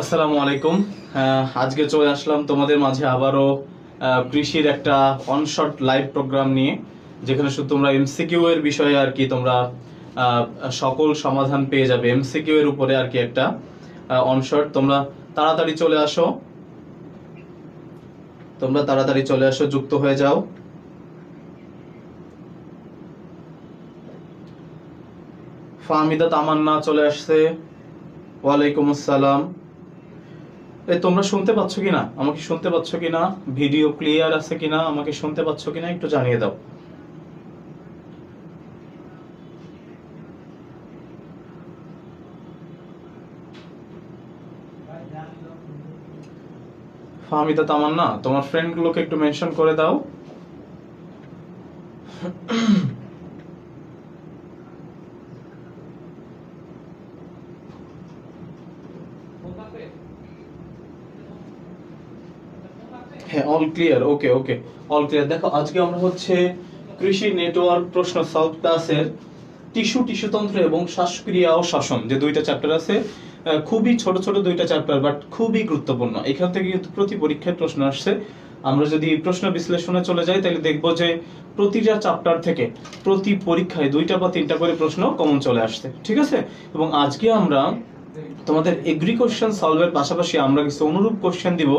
আসসালামু আলাইকুম। আজকে চলে আসলাম তোমাদের মাঝে আবারও কৃষির একটা অনশট লাইভ প্রোগ্রাম নিয়ে, যেখানে শুধু তোমরা এমসিকিউ এর বিষয়ে আর কি তোমরা সকল সমাধান পেয়ে যাবে এমসিকিউ এর উপরে আর কি একটা অনশট। তোমরা তাড়াতাড়ি চলে আসো, যুক্ত হয়ে যাও। ফাহমিদা তামান্না চলে আসছে। ওয়ালাইকুম আসসালাম। তোমরা শুনতে পাচ্ছ কিনা, আমাকে শুনতে পাচ্ছ কিনা, ভিডিও ক্লিয়ার আছে কিনা, আমাকে শুনতে পাচ্ছ কিনা একটু জানিয়ে দাও। ফাহমিদা তামান্না, তোমার ফ্রেন্ড গুলোকে একটু মেনশন করে দাও। হ্যাঁ, অল ক্লিয়ার। ওকে ওকে, অল ক্লিয়ার। দেখো, আজকে আমরা হচ্ছে কৃষি নেটওয়ার্ক প্রশ্ন সলভ ক্লাসের টিস্যুতন্ত্র এবং শ্বাসক্রিয়া ও শ্বসন যে দুইটা চ্যাপ্টার আছে, খুবই ছোট ছোট দুইটা চ্যাপ্টার, বাট খুবই গুরুত্বপূর্ণ। এখান থেকে কিন্তু প্রতি পরীক্ষায় প্রশ্ন আসছে। আমরা যদি প্রশ্ন বিশ্লেষণে চলে যাই তাহলে দেখবো যে প্রতিটা চ্যাপ্টার থেকে প্রতি পরীক্ষায় 2টা বা 3টা করে প্রশ্ন কমন চলে আসছে, ঠিক আছে। এবং আজকে আমরা তোমাদের এগ্রি কোশ্চেন সলভের পাশাপাশি আমরা কিছু অনুরূপ কোশ্চেন দিব,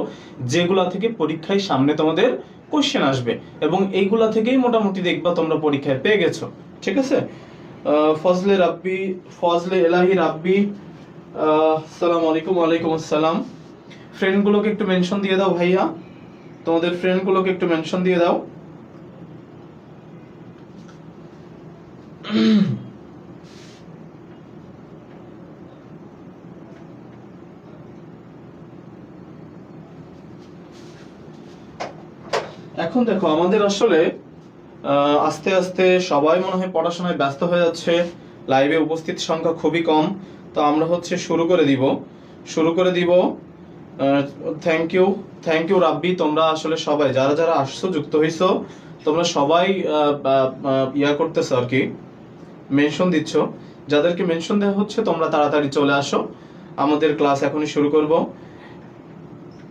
যেগুলা থেকে পরীক্ষায় সামনে তোমাদের কোশ্চেন আসবে, এবং এইগুলা থেকেই মোটামুটি দেখবা তোমরা পরীক্ষায় পেয়ে গেছো, ঠিক আছে। ফজলে এলাহি রাব্বি, আসসালামু আলাইকুম। ওয়ালাইকুম আসসালাম। ফ্রেন্ড গুলোকে একটু মেনশন দিয়ে দাও ভাইয়া, তোমাদের ফ্রেন্ড গুলোকে একটু মেনশন দিয়ে দাও। এখন দেখো, আমাদের আসলে আস্তে আস্তে সবাই মনে হয় পড়াশোনায় ব্যস্ত হয়ে যাচ্ছে, লাইভে উপস্থিত সংখ্যা খুবই কম। তো আমরা হচ্ছে শুরু করে দিব। থ্যাংক ইউ রাব্বি। তোমরা আসলে সবাই যারা যারা আসছো, যুক্ত হইছো, তোমরা সবাই ইয়া করতেছো আর কি, মেনশন দিচ্ছ। যাদেরকে মেনশন দেওয়া হচ্ছে তোমরা তাড়াতাড়ি চলে আসো, আমাদের ক্লাস এখনই শুরু করব।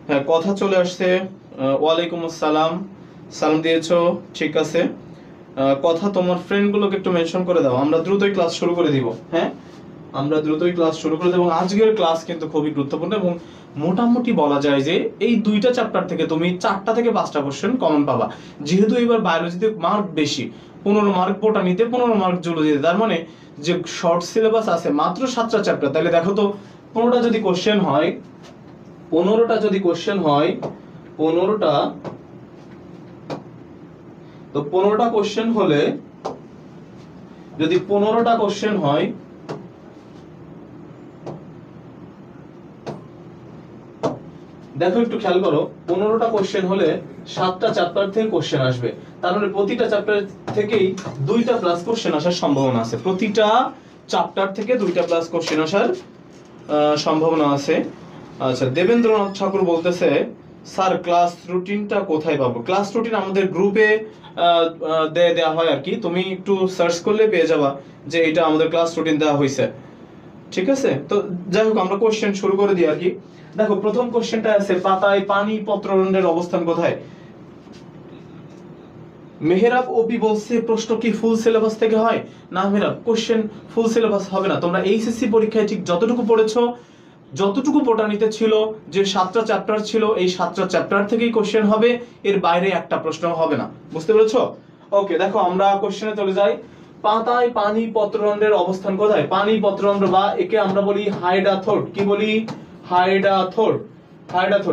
হ্যাঁ, কথা চলে আসছে। ওয়ালাইকুম আসসালাম, সালাম দিয়েছো, ঠিক আছে। কথা তোমার ফ্রেন্ড গুলোকে একটু মেনশন করে দাও। আমরা দ্রুতই ক্লাস শুরু করে দিব। হ্যাঁ, আমরা দ্রুতই ক্লাস শুরু করে দেব। এবং আজকের ক্লাস কিন্তু খুবই গুরুত্বপূর্ণ, এবং মোটামুটি বলা যায় যে এই 2টা চ্যাপ্টার থেকে তুমি 4টা থেকে 5টা কোশ্চেন কমন পাবা। যেহেতু এবার বায়োলজিতে মার্ক বেশি, 15 মার্ক বোটানিতে, 15 মার্ক জুলজিতে, তার মানে যে শর্ট সিলেবাস আছে মাত্র 7টা চ্যাপ্টার। তাহলে দেখো তো, 15টা যদি কোশ্চেন হয়, 15টা যদি কোশ্চেন হয়, 15টা, তো 15টা কোশ্চেন হলে, যদি 15টা কোশ্চেন হয়, দেখো একটু খেয়াল করো, 15টা কোশ্চেন হলে 7টা চ্যাপ্টার থেকে কোশ্চেন আসবে। তার মানে প্রতিটা চ্যাপ্টার থেকেই 2টা প্লাস কোশ্চেন আসার সম্ভাবনা আছে। প্রতিটা চ্যাপ্টার থেকে 2টা প্লাস কোশ্চেন আসার সম্ভাবনা আছে। আচ্ছা, দেবেন্দ্রনাথ ঠাকুর বলতেছে, স্যার ক্লাস রুটিনটা কোথায় পাবো? ক্লাস রুটিন আমাদের গ্রুপে দেওয়া হয় আর কি। তুমি একটু সার্চ করলে পেয়ে যাবা যে এটা আমাদের ক্লাস রুটিন দেওয়া হয়েছে, ঠিক আছে। তো যাই হোক, আমরা কোশ্চেন শুরু করে দিই আর কি। দেখো, প্রথম কোশ্চেনটা আছে, পাতায় পানি পত্ররন্ধ্রের অবস্থান কোথায়? মেহেরাব ওপি বলছে, প্রশ্ন কি ফুল সিলেবাস থেকে হয়? না মেহেরাব, কোশ্চেন ফুল সিলেবাস হবে না। তোমরা এইচএসসি পরীক্ষায় ঠিক যতটুকু পড়েছো, যতটুকু বোটানিতে ছিল, যে 7টা চ্যাপ্টার ছিল, এই 7টা চ্যাপ্টার থেকেই কোশ্চেন হবে, এর বাইরে একটা প্রশ্ন হবে না। বুঝতে পেরেছো? ওকে, দেখো আমরা কোশ্চেনে চলে যাই। পাতায় পানি পত্ররন্ধ্রের অবস্থান কোথায়? পানি পত্ররন্ধ্র, বা একে আমরা বলি হাইডাথোড। কি বলি? হাইডাথোড।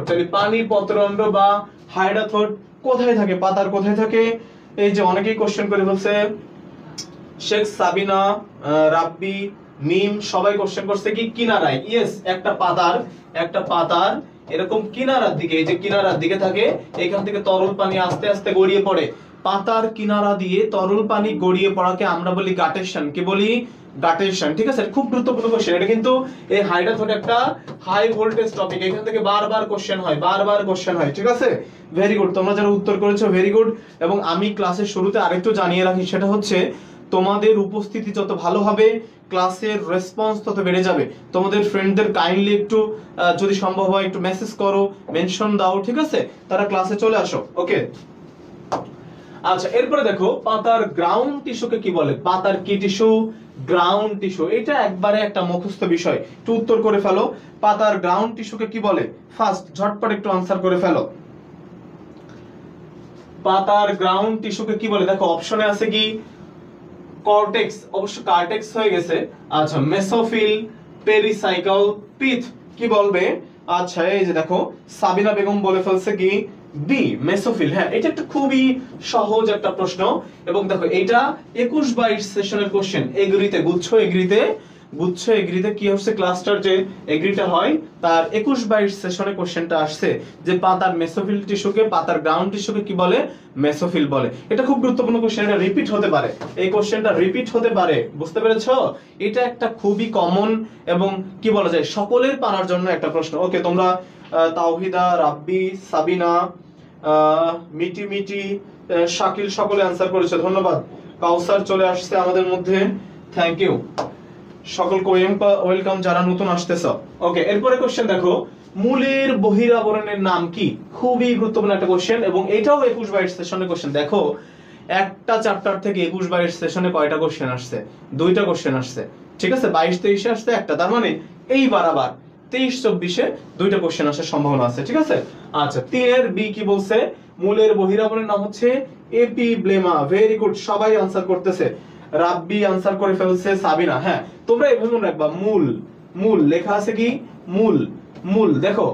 তাহলে পানি পত্ররন্ধ্র বা হাইডাথোড কোথায় থাকে? পাতার কোথায় থাকে? এই যে অনেকেই কোশ্চেন করে ফেলছে, শেখ সাবিনা, রাব্বি, মিম, সবাই কোশ্চেন করছে কি কিনারায়। ইয়েস, একটা পাতার এরকম কিনারার দিকে, এই যে কিনারার দিকে থাকে, এখান থেকে তরল পানি আস্তে আস্তে গড়িয়ে পড়ে। পাতার কিনারা দিয়ে তরল পানি গড়িয়ে পড়াকে আমরা বলি গাটেশন। কি বলি? গাটেশন, ঠিক আছে। খুব গুরুত্বপূর্ণ কোশ্চেন এটা কিন্তু। এই হাইড্রাথোড একটা হাই ভোল্টেজ টপিক, এখান থেকে বারবার কোশ্চেন হয়, ঠিক আছে। ভেরি গুড, তোমরা যারা উত্তর করেছো ভেরি গুড। এবং আমি ক্লাসের শুরুতে আরেকটু জানিয়ে রাখি, সেটা হচ্ছে তোমাদের উপস্থিতি যত ভালো হবে ক্লাসের রেসপন্স তত বেড়ে যাবে। তোমাদের ফ্রেন্ডদের কাইন্ডলি একটু যদি সম্ভব হয় একটু মেসেজ করো, মেনশন দাও, ঠিক আছে, তারা ক্লাসে চলে আসো। ওকে, আচ্ছা এরপরে দেখো পাতার গ্রাউন্ড টিস্যুকে কি বলে? পাতার কি টিস্যু? Ground tissue. এটা একবারে একটা মুখস্থ বিষয়, একটু উত্তর করে ফেলো। পাতার গ্রাউন্ড টিস্যুকে কি বলে? ফার্স্ট ঝটপট একটু আনসার করে ফেলো। পাতার গ্রাউন্ড টিস্যুকে কি বলে? দেখো অপশনে আছে কি কর্টেক্স, অবশ্য কার্টেক্স হয়ে গেছে। আচ্ছা মেসোফিল, পেরিসাইকেল, পিথ, কি বলবে? আচ্ছা এই যে দেখো সাবিনা বেগম বলে ফেলছে কি বি, মেসোফিল। হ্যাঁ, এটা একটা খুবই সহজ একটা প্রশ্ন। এবং দেখো এটা 21-22 সেশনের কোশ্চেন। এগ্রিতে গুচ্ছ এগ্রিতে কি হচ্ছে ক্লাসটার যে এগ্রিটা হয় তার 21-22 সেশনে কোশ্চেনটা আসছে যে পাতার মেসোফিল টিস্যুকে, পাতার গ্রাউন্ড টিস্যুকে কি বলে? মেসোফিল বলে। এটা খুব গুরুত্বপূর্ণ কোশ্চেন, এটা রিপিট হতে পারে, এই কোশ্চেনটা রিপিট হতে পারে, বুঝতে পেরেছো? এটা একটা খুবই কমন এবং কি বলা যায় সকলের পারার জন্য একটা প্রশ্ন। ওকে, তোমরা তাওহিদা, রাব্বি, সাবিনা, মিটি, শাকিল সকলে অ্যানসার করেছে, ধন্যবাদ। কাউসার চলে আসছে আমাদের মধ্যে, থ্যাংক ইউ সকলকে, ওয়েলকাম যারা নতুন আসতেছ। ওকে, এরপরে কোশ্চেন দেখো মূলের বহিরাবরণের নাম কি? খুবই গুরুত্বপূর্ণ একটা কোশ্চেন এবং এটাও 21-22 সেশনের কোশ্চেন। দেখো একটা চ্যাপ্টার থেকে 21-22 সেশনে কয়টা কোশ্চেন আসছে? 2টা কোশ্চেন আসছে, ঠিক আছে। 22-23 আসছে একটা, তার মানে এইবার আবার 23-24-এ 2টা কোশ্চেন আসার সম্ভাবনা আছে, ঠিক আছে। আচ্ছা 3-এর বি কি বলছে? মূলের বহিরাবরণের নাম হচ্ছে এপিব্লেমা। ভেরি গুড, সবাই আনসার করতেছে। রাব্বি আনসার করে ফেলছে, সাবিনা। হ্যাঁ, তোমরা এভাবে মনে রাখবা মূল লেখা আছে কি মূল। দেখো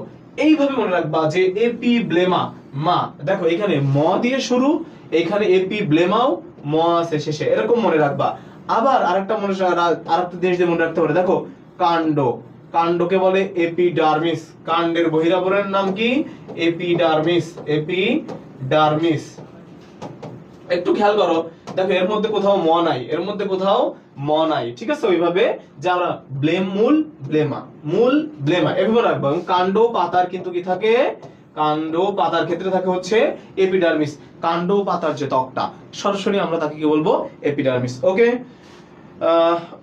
এইভাবে মনে রাখবা যে এপিব্লেমা মা, দেখো এখানে ম দিয়ে শুরু, এখানে এপিব্লেমাও ম আছে শেষে, এরকম মনে রাখবা। আবার আরেকটা জিনিস দিয়ে মনে রাখতে পারে, দেখো কাণ্ডকে বলে এপিডার্মিস। কাণ্ডের বহিরাবরণের নাম কি? এপিডার্মিস। একটু খেয়াল করো, দেখো এর মধ্যে কোথাও ম নাই, ঠিক আছে। ওইভাবে যে আমরা মূল ব্লেমা এভাবে রাখবো। এবং কাণ্ড পাতার কিন্তু কি থাকে? কাণ্ড পাতার ক্ষেত্রে থাকে হচ্ছে এপিডার্মিস। কাণ্ড পাতার যে ত্বকটা সরাসরি আমরা তাকে কি বলবো? এপিডার্মিস। ওকে,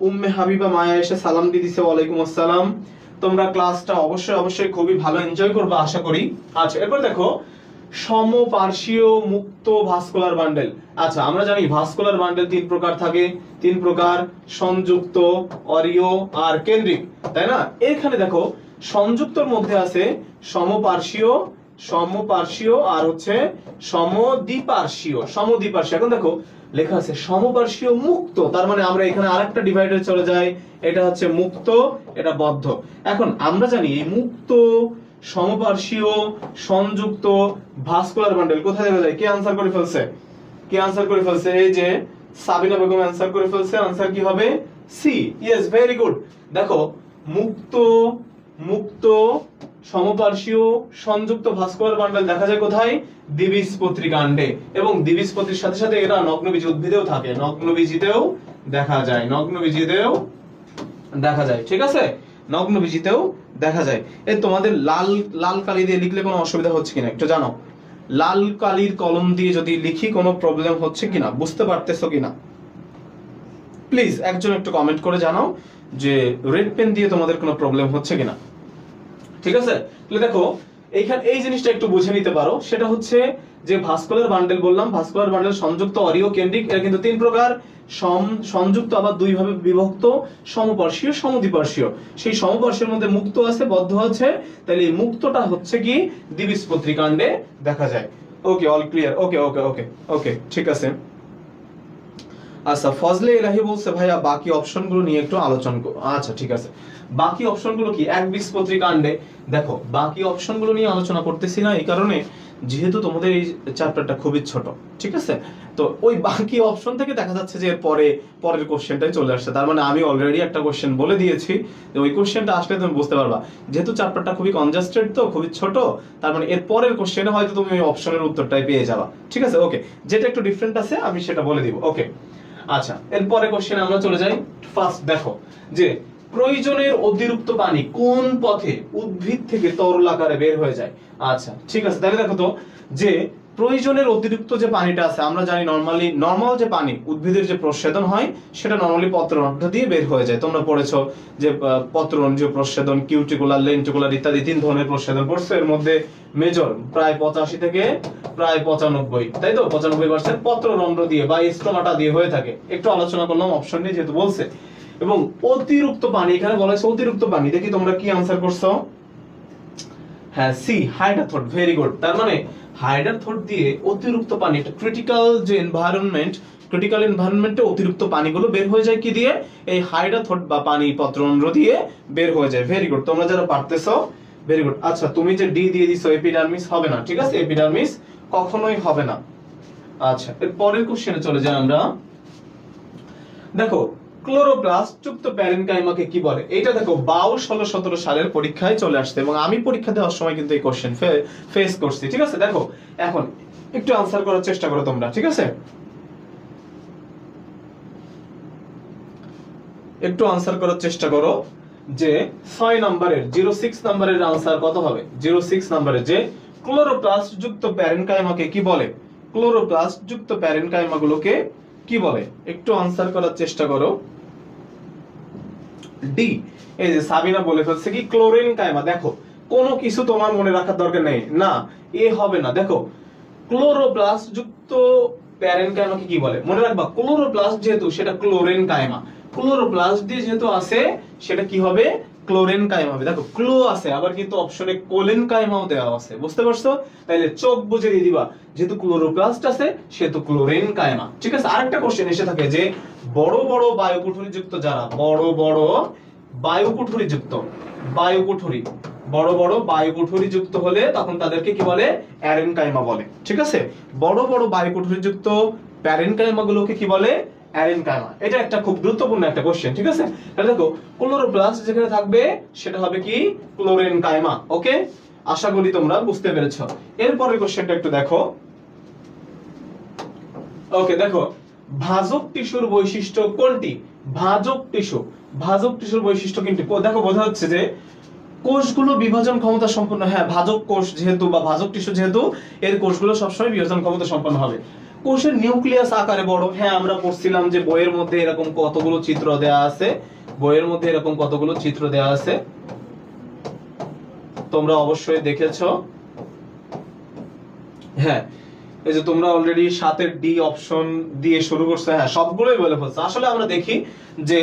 উম্মে হাবিবা মায়া এসে সালাম দিয়ে দিছে, ওয়ালাইকুম আসসালাম। তোমরা ক্লাসটা অবশ্যই খুবই ভালো এনজয় করবে আশা করি। আচ্ছা এরপর দেখো সমপার্শ্বীয় মুক্ত ভাস্কুলার বান্ডেল। আচ্ছা আমরা জানি ভাস্কুলার বান্ডেল 3 প্রকার থাকে, 3 প্রকার, সংযুক্ত, অরিয় আর কেন্দ্রিক, তাই না? এখানে দেখো সংযুক্তর মধ্যে আছে সমপার্শ্বীয় আর হচ্ছে সমদ্বিপার্শ্বীয়। এখন দেখো লেখা আছে সমপার্শ্বীয় মুক্ত, তার মানে আমরা এখানে আরেকটা ডিভাইডারে চলে যাই, এটা হচ্ছে মুক্ত, এটা বদ্ধ। এখন আমরা জানি এই মুক্ত, সমপার্শ্বীয়, সংযুক্ত ভাস্কুলার বান্ডেল কোথায় দেখা যায়? কে আনসার করে ফেলছে? এই যে সাবিনা বেগম আনসার করে ফেলছে। আনসার কি হবে? সি। Yes, very good. দেখো মুক্ত সমপার্শ্বীয় সংযুক্ত ভাস্কুলার বান্ডেল দেখা যায় কোথায়? দ্বিবীজপত্রী কাণ্ডে। এবং দ্বিবীজপত্রীর সাথে সাথে এরা নগ্নবীজি উদ্ভিদেও থাকে, নগ্নবীজিতেও দেখা যায়, ঠিক আছে, নগ্নবীজিতেও দেখা যায়। এই তোমাদের লাল কালি দিয়ে লিখলে কোনো অসুবিধা হচ্ছে কিনা একটু জানো? লাল কালির কলম দিয়ে যদি লিখি কোনো প্রবলেম হচ্ছে কিনা, বুঝতে পারতেছো কিনা? প্লিজ একজন একটু কমেন্ট করে জানাও যে রেড পেন দিয়ে তোমাদের কোনো প্রবলেম হচ্ছে কিনা, ঠিক আছে। তাহলে দেখো এইখানে এই জিনিসটা একটু বুঝে নিতে পারো, সেটা হচ্ছে যে ভাস্কুলার বান্ডেল বললাম, ভাস্কুলার বান্ডেল সংযুক্ত, অরিয়, কেন্দ্রিক, এরা কিন্তু 3 প্রকার। সংযুক্ত আবার 2 ভাবে বিভক্ত, সমপার্শ্বীয়, সমদ্বিপার্শ্বীয়। সেই সমপার্শ্বীর মধ্যে মুক্ত আছে, বদ্ধ আছে, তাহলে এই মুক্তটা হচ্ছে কি দ্বিবীজপত্রী কাণ্ডে দেখা যায়। ওকে, অল ক্লিয়ার। ওকে, ঠিক আছে। আচ্ছা ফজলে ইলাহি বলছে ভাইয়া বাকি অপশনগুলো নিয়ে একটু আলোচনা করো। আচ্ছা ঠিক আছে, বাকি অপশনগুলো কি? একবীজপত্রী কাণ্ডে। দেখো বাকি অপশনগুলো নিয়ে আলোচনা করতেছি না এই কারণে যেহেতু তোমাদের এই চ্যাপ্টারটা খুবই ছোট, ঠিক আছে। তো ওই বাকি অপশন থেকে দেখা যাচ্ছে যে পরের কোশ্চেনটাই চলে আসছে, তার মানে আমি অলরেডি একটা কোশ্চেন বলে দিয়েছি, ওই কোশ্চেনটা আসলে তুমি বুঝতে পারবা। যেহেতু চ্যাপ্টারটা খুবই কনজাস্টেড, তো খুবই ছোট, তার মানে এর পরের কোশ্চেনে হয়তো তুমি ওই অপশনের উত্তরটাই পেয়ে যাবা, ঠিক আছে। ওকে, যেটা একটু ডিফারেন্ট আছে আমি সেটা বলে দিব। ওকে, আচ্ছা এরপরে কোশ্চেনে আমরা চলে যাই। ফার্স্ট দেখো যে প্রয়োজনের অতিরিক্ত পানি কোন পথে উদ্ভিদ থেকে তরল আকারে বের হয়ে যায়। আচ্ছা ঠিক আছে, তাহলে দেখো তো যে প্রয়োজনের অতিরিক্ত যে পানিটা আছে, আমরা জানি নর্মাল যে পানি উদ্ভিদের যে প্রস্বেদন হয় সেটা নর্মালি পত্ররন্ধ্র দিয়ে বের হয়ে যায়। তোমরা পড়েছো যে পত্ররন্ধ্রীয় প্রস্বেদন, কিউটিকুলার, লেন্টিকুলার ইত্যাদি 3 ধরনের প্রস্বেদন পড়ছো। এর মধ্যে মেজর প্রায় 85 থেকে প্রায় 95, তাই তো 95% পত্ররন্ধ্র দিয়ে বা স্টোমাটা দিয়ে হয়ে থাকে। একটু আলোচনা করলাম অপশন নিয়ে যেহেতু বলছে। এবং অতিরিক্ত পানি, এখানে বলা হয়েছে অতিরিক্ত পানি। দেখি তোমরা কি আনসার করছো। হ্যাঁ, সি, হাইডার থ্রোট। Very good. তার মানে হাইডার থ্রোট দিয়ে অতিরিক্ত পানি, ক্রিটিক্যাল যে এনভায়রনমেন্ট, ক্রিটিক্যাল এনভায়রনমেন্টে অতিরিক্ত পানিগুলো বের হয়ে যায় কি দিয়ে? এই হাইডার থ্রোট বা পানি পত্ররন্ধ্র দিয়ে বের হয়ে যায়। ভেরি গুড, তোমরা যারা পারতেছো ভেরি গুড। আচ্ছা, তুমি যে ডি দিয়ে দিছো এপিডার্মিস হবে না, ঠিক আছে? এপিডার্মিস কখনোই হবে না। আচ্ছা, এর পরের কোশ্চেনে চলে যাই আমরা। দেখো, ক্লোরোপ্লাস্ট যুক্ত প্যারেনকাইমাকে কি বলে? এটা দেখো 22, 16, 17 সালের পরীক্ষায় চলে আসছে এবং আমি পরীক্ষা দেওয়ার সময় কিন্তু এই কোশ্চেন ফেস করছি, ঠিক আছে? দেখো, এখন একটু আনসার করার চেষ্টা করো তোমরা, ঠিক আছে? একটু আনসার করার চেষ্টা করো যে 6 নম্বরের 06 নম্বরের আনসার কত হবে? 06 নম্বরে যে ক্লোরোপ্লাস্ট যুক্ত প্যারেনকাইমাকে কি বলে? ক্লোরোপ্লাস্ট যুক্ত প্যারেনকাইমাগুলোকে কি বলে? একটু আনসার করার চেষ্টা করো। ডি, এই যে সাবিনা বলে ফেলছে কি ক্লোরিন কাইমা। দেখো, কোনো কিছু তোমার মনে রাখার দরকার নেই, না এ হবে না। দেখো, ক্লোরোপ্লাস্ট যুক্ত প্যারেনকাইমাকে কি বলে? মনে রাখবা, ক্লোরোপ্লাস্ট যেহেতু সেটা ক্লোরিন কাইমা, ক্লোরোপ্লাস্ট দিয়ে যেহেতু আছে সেটা কি হবে? ক্লোরিন কাইমা হবে। দেখো, ক্লো আছে, আবার কিন্তু অপশনে কোলিন কাইমাও দেওয়া আছে। বুঝতে পারছো? তাইলে চোখ বুঝে দিয়ে দিবা, যেহেতু ক্লোরোপ্লাস্ট আছে সেহেতু ক্লোরিন কাইমা, ঠিক আছে? আরেকটা কোশ্চেন এসে থাকে যে বড় বড় বায়ুকুঠুরি যুক্ত যারা, বড় বড় বায়ুকুঠুরি যুক্ত, বড় বড় বায়ুকুঠুরি যুক্ত হলে তখন তাদেরকে কি বলে? অ্যারেনকাইমা বলে, ঠিক আছে? বড় বড় বায়ুকুঠুরি যুক্ত প্যারেনকাইমা গুলোকে কি বলে? অ্যারেনকাইমা। এটা একটা খুব গুরুত্বপূর্ণ একটা কোশ্চেন, ঠিক আছে? তাহলে দেখো, ক্লোরোপ্লাস্ট যেখানে থাকবে সেটা হবে কি? Chlorine chyma. ওকে, আশা করি তোমরা বুঝতে পেরেছো। এরপরের কোশ্চেনটা একটু দেখো। ওকে, দেখো, ভাজক টিস্যুর বৈশিষ্ট্য কোনটি? ভাজক টিস্যুর বৈশিষ্ট্য কোনটি? দেখো, বোঝা যাচ্ছে যে কোষগুলো বিভাজন ক্ষমতা সম্পন্ন। হ্যাঁ, ভাজক কোষ যেহেতু বা ভাজক টিস্যু যেহেতু, এর কোষগুলো সবসময় বিভাজন ক্ষমতা সম্পন্ন হবে। কোষের নিউক্লিয়াস আকারে বড়। হ্যাঁ, আমরা পড়ছিলাম যে বইয়ের মধ্যে এরকম কতগুলো চিত্র দেয়া আছে, তোমরা অবশ্যই দেখেছো। হ্যাঁ, এই যে তোমরা অলরেডি 7 ডি অপশন দিয়ে শুরু করছো। হ্যাঁ, সবগুলোই বলে ফেলছো। আসলে আমরা দেখি যে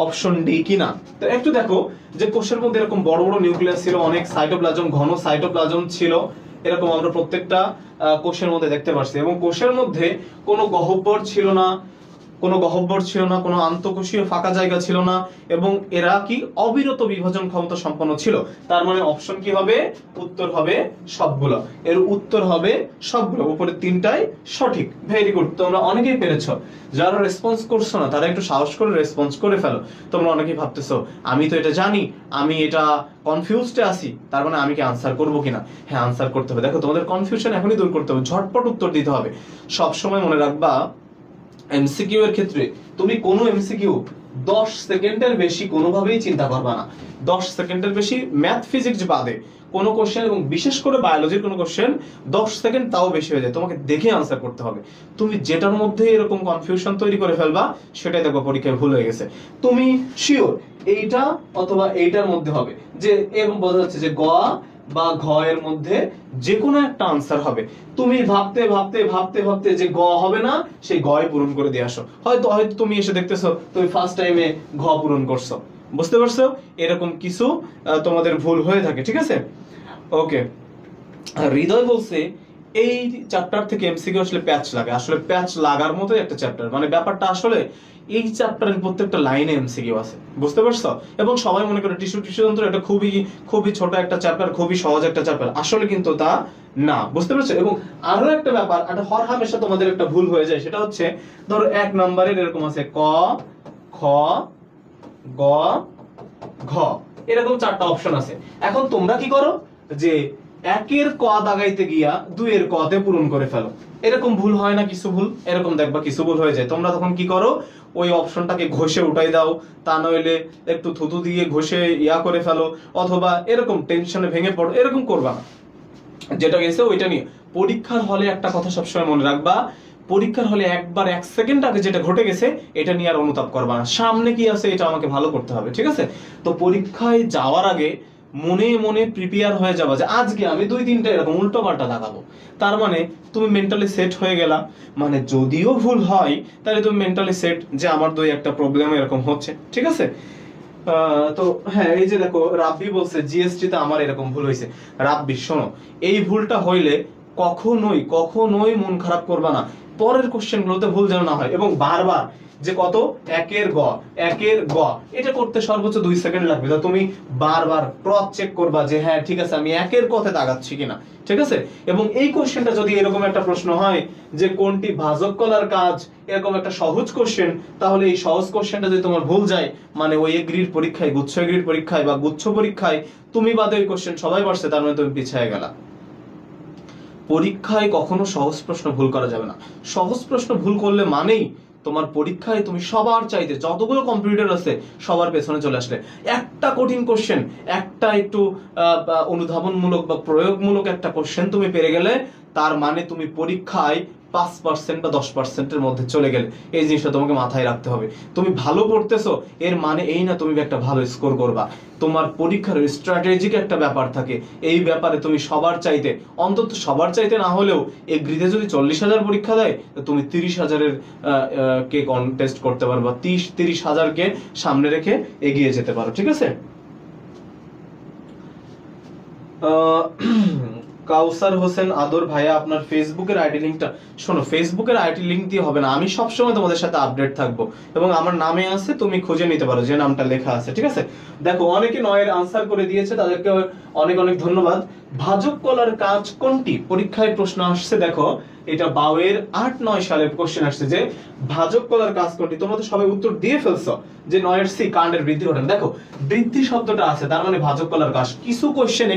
অপশন ডি কিনা। তো একটু দেখো যে কোষের মধ্যে এরকম বড় বড় নিউক্লিয়াস ছিল, অনেক সাইটোপ্লাজম, ঘন সাইটোপ্লাজম ছিল, এরকম আমরা প্রত্যেকটা কোষের মধ্যে দেখতে পাচ্ছি। এবং কোষের মধ্যে কোনো গহ্বর ছিল না, কোনো আন্তঃকোষীয় ফাঁকা জায়গা ছিল না, এবং এরা কি অবিরত বিভাজন ক্ষমতা সম্পন্ন ছিল। তার মানে অপশন কি হবে? উত্তর হবে সবগুলো। এর উত্তর হবে সবগুলো, উপরে 3টাই সঠিক। ভেরি গুড, তোমরা অনেকেই পেরেছো। যারা রেসপন্স করছো না তারা একটু সাহস করে রেসপন্স করে ফেলো। তোমরা অনেকেই ভাবতেছো আমি তো এটা জানি, আমি এটা কনফিউজডে আছি, তার মানে আমি কি আনসার করবো কিনা? হ্যাঁ, আনসার করতে হবে। দেখো, তোমাদের কনফিউশন এখনই দূর করতে হবে, ঝটপট উত্তর দিতে হবে। সব সময় মনে রাখবা, এমসিকিউ এর ক্ষেত্রে তুমি কোনো এমসিকিউ 10 সেকেন্ডের বেশি কোনোভাবেই চিন্তা করবা না। 10 সেকেন্ডের বেশি ম্যাথ ফিজিক্স বাদে কোনো কোশ্চেন, এবং বিশেষ করে বায়োলজির কোনো কোশ্চেন 10 সেকেন্ড তাও বেশি হয়ে যায়। তোমাকে দেখে আনসার করতে হবে। তুমি যেটার মধ্যে এরকম কনফিউশন তৈরি করে ফেলবা সেটাই দেখো পরীক্ষায় ভুল হয়ে গেছে। তুমি শিওর এইটা অথবা এইটার মধ্যে হবে, যে এরকম বোঝা যাচ্ছে যে গ বা ঘ এর মধ্যে যে কোনো একটা আনসার হবে। তুমি ভাবতে ভাবতে ভাবতে ভাবতে যে গ হবে না, সেই গ পূরণ করে দিয়ে আসো। হয়তো তুমি এসে দেখতেছো তুমি ফার্স্ট টাইমে ঘ পূরণ করছো। বুঝতে পারছো? এরকম কিছু তোমাদের ভুল হয়ে থাকে, ঠিক আছে? ওকে, হৃদয় বলছে এই চ্যাপ্টার থেকে এমসিকিউ আসলে প্যাচ লাগে। আসলে প্যাচ লাগার মতো একটা চ্যাপ্টার, মানে ব্যাপারটা আসলে এই চ্যাপ্টারের প্রত্যেকটা লাইনে এমসিকিউ আছে। বুঝতে পারছো? এবং সবাই মনে করে টিস্যু যন্ত্র এটা খুবই ছোট একটা চ্যাপ্টার, খুবই সহজ একটা চ্যাপ্টার। আসলে কিন্তু তা না। বুঝতে পারছো? এবং আরো একটা ব্যাপার, একটা হরহামেশা তোমাদের একটা ভুল হয়ে যায়, সেটা হচ্ছে ধরো 1 নম্বরের এরকম আছে ক, খ, গ, ঘ, এরকম 4টা অপশন আছে। এখন তোমরা কি করো যে 1 ক দাগাইতে গিয়া 2 এর ক তে পূরণ করে ফেলো। এরকম ভুল হয় না? কিছু ভুল এরকম দেখবা কিছু ভুল হয়ে যায়। তোমরা তখন কি করো? ওই অপশনটাকে ঘষে উঠাই দাও, তা নইলে একটু থুতু দিয়ে ঘষে ইয়া করে ফেলো, অথবা এরকম টেনশনে ভেঙে পড়ো। এরকম করবা না, যেটা গেছে ওইটা নিয়ে পরীক্ষার হলে একটা কথা সবসময় মনে রাখবা, পরীক্ষার হলে একবার 1 সেকেন্ড আগে যেটা ঘটে গেছে এটা নিয়ে আর অনুতাপ করবা না, সামনে কি আছে এটা আমাকে ভালো করতে হবে, ঠিক আছে? তো পরীক্ষায় যাওয়ার আগে মনে মনে প্রিপেয়ার হয়ে যাবা যে আজকে আমি 2-3টা এরকম উল্টো পাল্টা দাগাবো। তার মানে তুমি মেন্টালি সেট হয়ে গেলা, মানে যদিও ভুল হয় তাহলে তুমি মেন্টালি সেট যে আমার 2-1টা প্রবলেম এরকম হচ্ছে, ঠিক আছে? তো হ্যাঁ, এই যে দেখো রাব্বি বলছে জিএসটি তে আমার এরকম ভুল হয়েছে। রাব্বি শোনো, এই ভুলটা হইলে কখনোই কখনোই মন খারাপ করবা না, পরের কোশ্চেন গুলোতে ভুল যেন না হয়। এবং বারবার যে কত একের গ এটা করতে সর্বোচ্চ 2 সেকেন্ড লাগবে, তো তুমি বারবার ক্রস চেক করবা যে হ্যাঁ ঠিক আছে আমি একের কথে দাগাচ্ছি কিনা, ঠিক আছে? এবং এই কোশ্চেনটা যদি এরকম একটা প্রশ্ন হয় যে কোনটি ভাজক কলার কাজ, এরকম একটা সহজ কোশ্চেন, তাহলে এই সহজ কোশ্চেনটা যদি তোমার ভুল যায় মানে ওই এগ্রির পরীক্ষায়, গুচ্ছ এগ্রির পরীক্ষায় বা গুচ্ছ পরীক্ষায় তুমি বাদে ওই কোশ্চেন সবাই পারছে, তার মানে তুমি পিছিয়ে গেলা। পরীক্ষায় কখনো সহজ প্রশ্ন ভুল করা যাবে না। সহজ প্রশ্ন ভুল করলে মানেই তোমার পরীক্ষায় তুমি সবার চাইতে যতগুলো কম্পিউটার আছে সবার পেছনে চলে আসলে। একটা কঠিন কোশ্চেন, একটা একটু অনুধাবনমূলক বা প্রয়োগমূলক একটা কোশ্চেন তুমি পেরে গেলে তার মানে তুমি পরীক্ষায় 5% বা 10%-এর মধ্যে চলে গেলে। এই জিনিসটা তোমাকে মাথায় রাখতে হবে। তুমি ভালো পড়তেছো এর মানে এই না তুমি একটা ভালো স্কোর করবা। তোমার পরীক্ষার স্ট্র্যাটেজিক একটা ব্যাপার থাকে, এই ব্যাপারে তুমি সবার চাইতে, অন্তত সবার চাইতে না হলেও এগ্রিতে যদি 40,000 পরীক্ষা দেয় তুমি 30,000-এর কে কন্টেস্ট করতে পারবা, 30,000-কে সামনে রেখে এগিয়ে যেতে পারো, ঠিক আছে? কাউসার হোসেন আদর ভাইয়া, আপনার ফেসবুকের আইডি লিংকটা, শোনো ফেসবুকের আইডি লিংক দিয়ে হবে না, আমি সবসময় তোমাদের সাথে আপডেট থাকবো এবং আমার নামে আছে, তুমি খুঁজে নিতে পারো যে নামটা লেখা আছে, ঠিক আছে? দেখো অনেকে 9-এর আনসার করে দিয়েছে, তাদেরকে অনেক অনেক ধন্যবাদ। ভাজক কলার কাজ কোনটি পরীক্ষায় প্রশ্ন আসছে, দেখো এটা 8-9 সালের কোশ্চেন আসছে যে ভাজক কলার কাজ কোনটি। তোমরা তো সবাই উত্তর দিয়ে ফেলছো যে 9-এর সি কাণ্ডের বৃদ্ধি ঘটানো। দেখো বৃদ্ধি শব্দটা আছে তার মানে ভাজক কলার কাজ। কিছু কোশ্চেন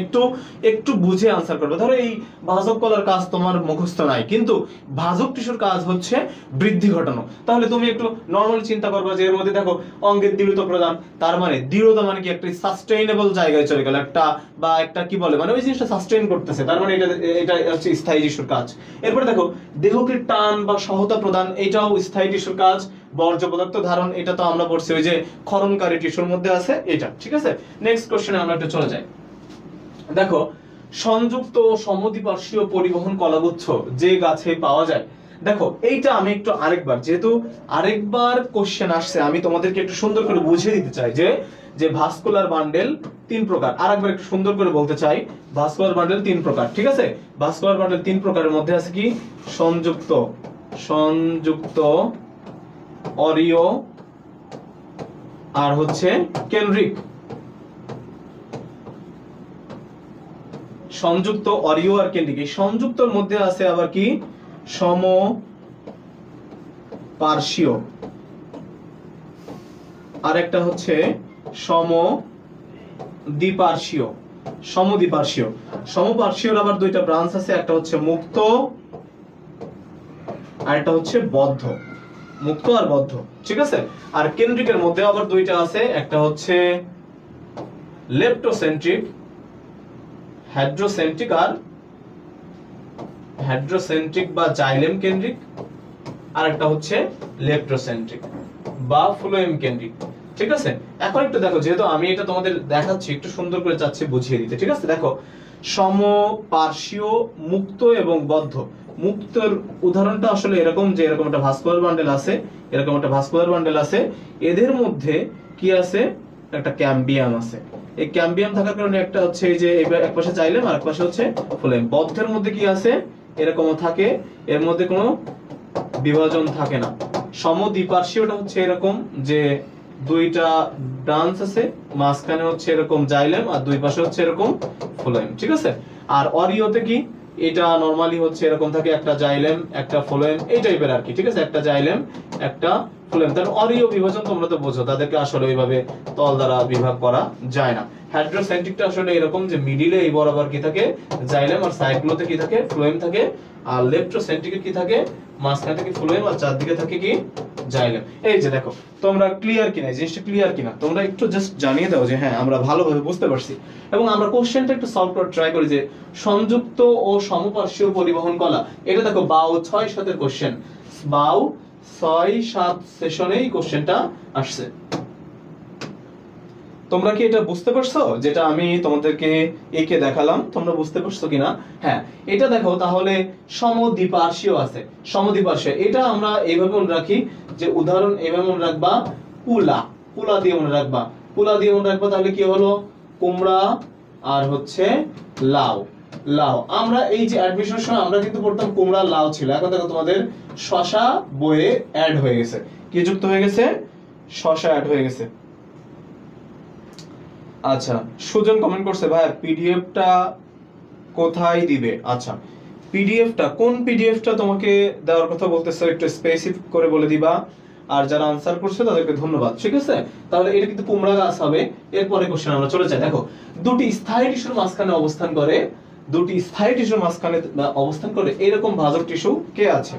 একটু বুঝে আনসার করবে। ধরো এই ভাজক কলার কাজ তোমার মুখস্থ নাই, কিন্তু ভাজক টিস্যুর কাজ হচ্ছে বৃদ্ধি ঘটানো, তাহলে তুমি একটু নরমাল চিন্তা করবে যে এর মধ্যে দেখো অঙ্গের দৃঢ়তা প্রদান, তার মানে দৃঢ়তা মানে কি একটা সাস্টেইনেবল জায়গায় চলে গেল, একটা কি বলে মানে ওই জিনিসটা সাস্টেইন করতেছে, তার মানে এটা হচ্ছে স্থায়ী টিস্যুর কাজ। এরপরে দেখো দেহকে টান বা সহতা প্রদান, এটাও স্থায়ী টিস্যুর কাজ। বর্জ্য পদার্থ ধারণ, এটা তো আমরা পড়ছি ওই যে ক্ষরণকারী টিস্যুর মধ্যে আছে এটা, ঠিক আছে? নেক্সট কোশ্চেনে আমরা একটু চলে যাই। দেখো সংযুক্ত সমদ্বিপার্শ্বীয় পরিবহন কলাগুচ্ছ যে গাছে পাওয়া যায়, দেখো এইটা আমি একটু আরেকবার, যেহেতু আরেকবার কোশ্চেন আসছে আমি তোমাদেরকে একটু সুন্দর করে বুঝিয়ে দিতে চাই যে ভাস্কুলার বান্ডেল 3 প্রকার। আরেকবার একটু সুন্দর করে বলতে চাই, ভাস্কুলার বান্ডেল 3 প্রকার, ঠিক আছে? ভাস্কুলার বান্ডেল 3 প্রকারের মধ্যে আছে কি সংযুক্ত অরিয় আর হচ্ছে কেন্দ্রিক। সংযুক্ত অরিয় আর কেন্দ্রিক, এই সংযুক্তর মধ্যে আছে আবার কি সমপার্শ্বীয়, আর একটা হচ্ছে সমদ্বিপার্শ্বীয়। সমপার্শ্বীয়র আবার 2টা ব্রাঞ্চ আছে, একটা হচ্ছে মুক্ত আর একটা হচ্ছে বদ্ধ, মুক্ত আর বদ্ধ, ঠিক আছে? আর কেন্দ্রিকের মধ্যে আবার 2টা আছে, একটা হচ্ছে লেপ্টোসেন্ট্রিক হাইড্রোসেন্ট্রিক বা জাইলেম কেন্দ্রিক, আর একটা হচ্ছে লেপ্টোসেন্ট্রিক বা ফ্লোয়েম কেন্দ্রিক, ঠিক আছে? এখন একটু দেখো, যেহেতু আমি এটা তোমাদের দেখাচ্ছি একটু সুন্দর করে চাচ্ছি বুঝিয়ে দিতে, ঠিক আছে? দেখো সমপার্শ্বীয়, মুক্ত এবং বদ্ধ। মুক্তর উদাহরণটা আসলে এরকম যে এরকম একটা ভাস্কুলার বান্ডেল আছে, এদের মধ্যে কি আছে, একটা ক্যাম্বিয়াম আছে। এই ক্যাম্বিয়াম থাকার কারণে একটা হচ্ছে এই যে এক পাশে জাইলেম আর এক পাশে হচ্ছে ফ্লোয়েম। বদ্ধের মধ্যে কি আছে, এরকমও থাকে, এর মধ্যে কোনো বিভাজন থাকে না। সমদ্বিপার্শ্বীয়টা হচ্ছে এরকম যে 2টা ব্রাঞ্চ আছে, মাঝখানে হচ্ছে এরকম জাইলেম আর 2 পাশে হচ্ছে এরকম ফ্লোয়েম, ঠিক আছে? আর অরিওতে কি, এটা নরমালি হচ্ছে এরকম থাকে, একটা জাইলেম একটা ফ্লোয়েম, এই টাইপের আর কি, ঠিক আছে? একটা জাইলেম একটা ফ্লোয়েম। তার অরিও বিভাজন তোমরা তো বোঝো, তাদেরকে আসলে ওইভাবে তল দ্বারা বিভাগ করা যায় না। হাইড্রোসেন্ট্রিকটা আসলে এরকম যে মিডিলে এই বরাবর কি থাকে জাইলেম আর সাইডগুলোতে কি থাকে ফ্লোয়েম থাকে, আর লেপ্টোসেন্ট্রিকে কি থাকে মাঝখানে থাকে ফ্লোয়েম আর চারদিকে থাকে কি জাইলেম। এই যে দেখো তোমরা ক্লিয়ার কিনা, এই জিনিসটা ক্লিয়ার কিনা তোমরা একটু জাস্ট জানিয়ে দাও যে হ্যাঁ আমরা ভালোভাবে বুঝতে পারছি। এবং আমরা কোশ্চেনটা একটু সলভ করার ট্রাই করি যে সংযুক্ত ও সমপার্শ্বীয় পরিবহন কলা, এটা দেখো ৬-৭ কোশ্চেন, ৬-৭ সেশনেই কোশ্চেনটা আসছে। তোমরা কি এটা বুঝতে পারছো যেটা আমি তোমাদেরকে একে দেখালাম, তোমরা বুঝতে পারছো কিনা? হ্যাঁ এটা দেখো তাহলে সমদ্বিপার্শ্বীয় আছে, সমদ্বিপার্শ্বীয় এটা আমরা এইভাবে মনে রাখি যে উদাহরণ এইভাবে মনে রাখবা, কুলা, কুলা দিয়ে মনে রাখবা, কুলা দিয়ে মনে রাখবা। তাহলে কি হলো কুমড়া আর হচ্ছে লাউ, লাউ। আমরা এই যে অ্যাডমিশনের সময় আমরা কিন্তু পড়তাম কুমড়া লাউ ছিল, এখন দেখো তোমাদের শশা বইয়ে অ্যাড হয়ে গেছে, কি যুক্ত হয়ে গেছে? শশা অ্যাড হয়ে গেছে। আচ্ছা সুজন কমেন্ট করছে ভাই পিডিএফটা কোথায় দিবে? আচ্ছা পিডিএফটা কোন পিডিএফটা তোমাকে দেওয়ার কথা বলতেছো একটু স্পেসিফিক করে বলে দিবা। আর যারা আনসার করছে তাদেরকে ধন্যবাদ, ঠিক আছে? তাহলে এটা কিন্তু কুমড়া গাছ হবে। এরপরে কোশ্চেন আমরা চলে যাই। দেখো দুটি স্থায়ী টিস্যুর মাঝখানে অবস্থান করে, দুটি স্থায়ী টিস্যুর মাঝখানে অবস্থান করে এরকম ভাজক টিস্যু কে আছে?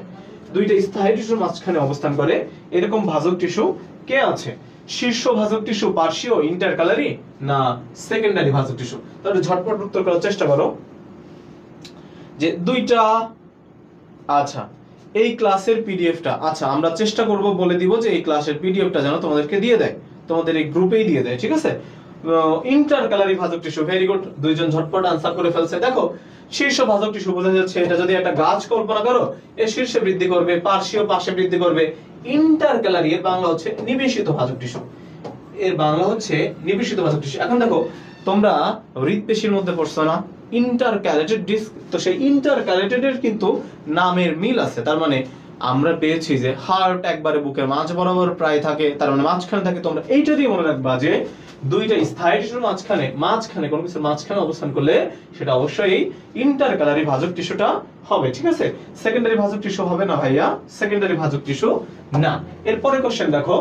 দুইটা স্থায়ী টিস্যুর মাঝখানে অবস্থান করে এরকম ভাজক টিস্যু কে আছে? শীর্ষ ভাজক টিস্যু পার্শ্বীয় ইন্টারকালারি না সেকেন্ডারি ভাজক টিস্যু? তাহলে ঝটপট উত্তর করার চেষ্টা করো যে দুইটা। আচ্ছা এই ক্লাসের পিডিএফটা, আচ্ছা আমরা চেষ্টা করব বলে দিব যে এই ক্লাসের পিডিএফটা যেন তোমাদেরকে দিয়ে দেয়, তোমাদের এই গ্রুপেই দিয়ে দেয়, ঠিক আছে? ইন্টারকালারি ভাজক টিস্যু, ভেরি গুড, দুইজন ঝটপট আনসার করে ফেলছে। দেখো শীর্ষ ভাজক টিস্যু বোঝা যাচ্ছে এটা যদি একটা গাছ কল্পনা করো, এর শীর্ষে বৃদ্ধি করবে, পার্শ্বীয় পাশে বৃদ্ধি করবে। ইন্টারকালারি এর বাংলা হচ্ছে নিবেশিত ভাজক টিস্যু, এর বাংলা হচ্ছে নিবেশিত ভাজক টিস্যু। এখন দেখো তোমরা হৃদপেশির মধ্যে পড়ছো না ইন্টারক্যালেটেড ডিস্ক, তো সেই ইন্টারক্যালেটেড এর কিন্তু নামের মিল আছে। তার মানে আমরা পেয়েছি যে হার্ট একবারে বুকের মাঝ বরাবর প্রায় থাকে, তার মানে মাঝখানে থাকে। তোমরা এইটা দিয়ে মনে রাখবা যে দুইটা স্থায়ী টিস্যুর মাঝখানে, মাঝখানে কোনো কিছুর মাঝখানে অবস্থান করলে সেটা অবশ্যই ইন্টারক্যালারি ভাজক টিস্যুটা হবে, ঠিক আছে? সেকেন্ডারি ভাজক টিস্যু হবে না ভাইয়া, সেকেন্ডারি ভাজক টিস্যু না। এরপরে কোশ্চেন দেখো,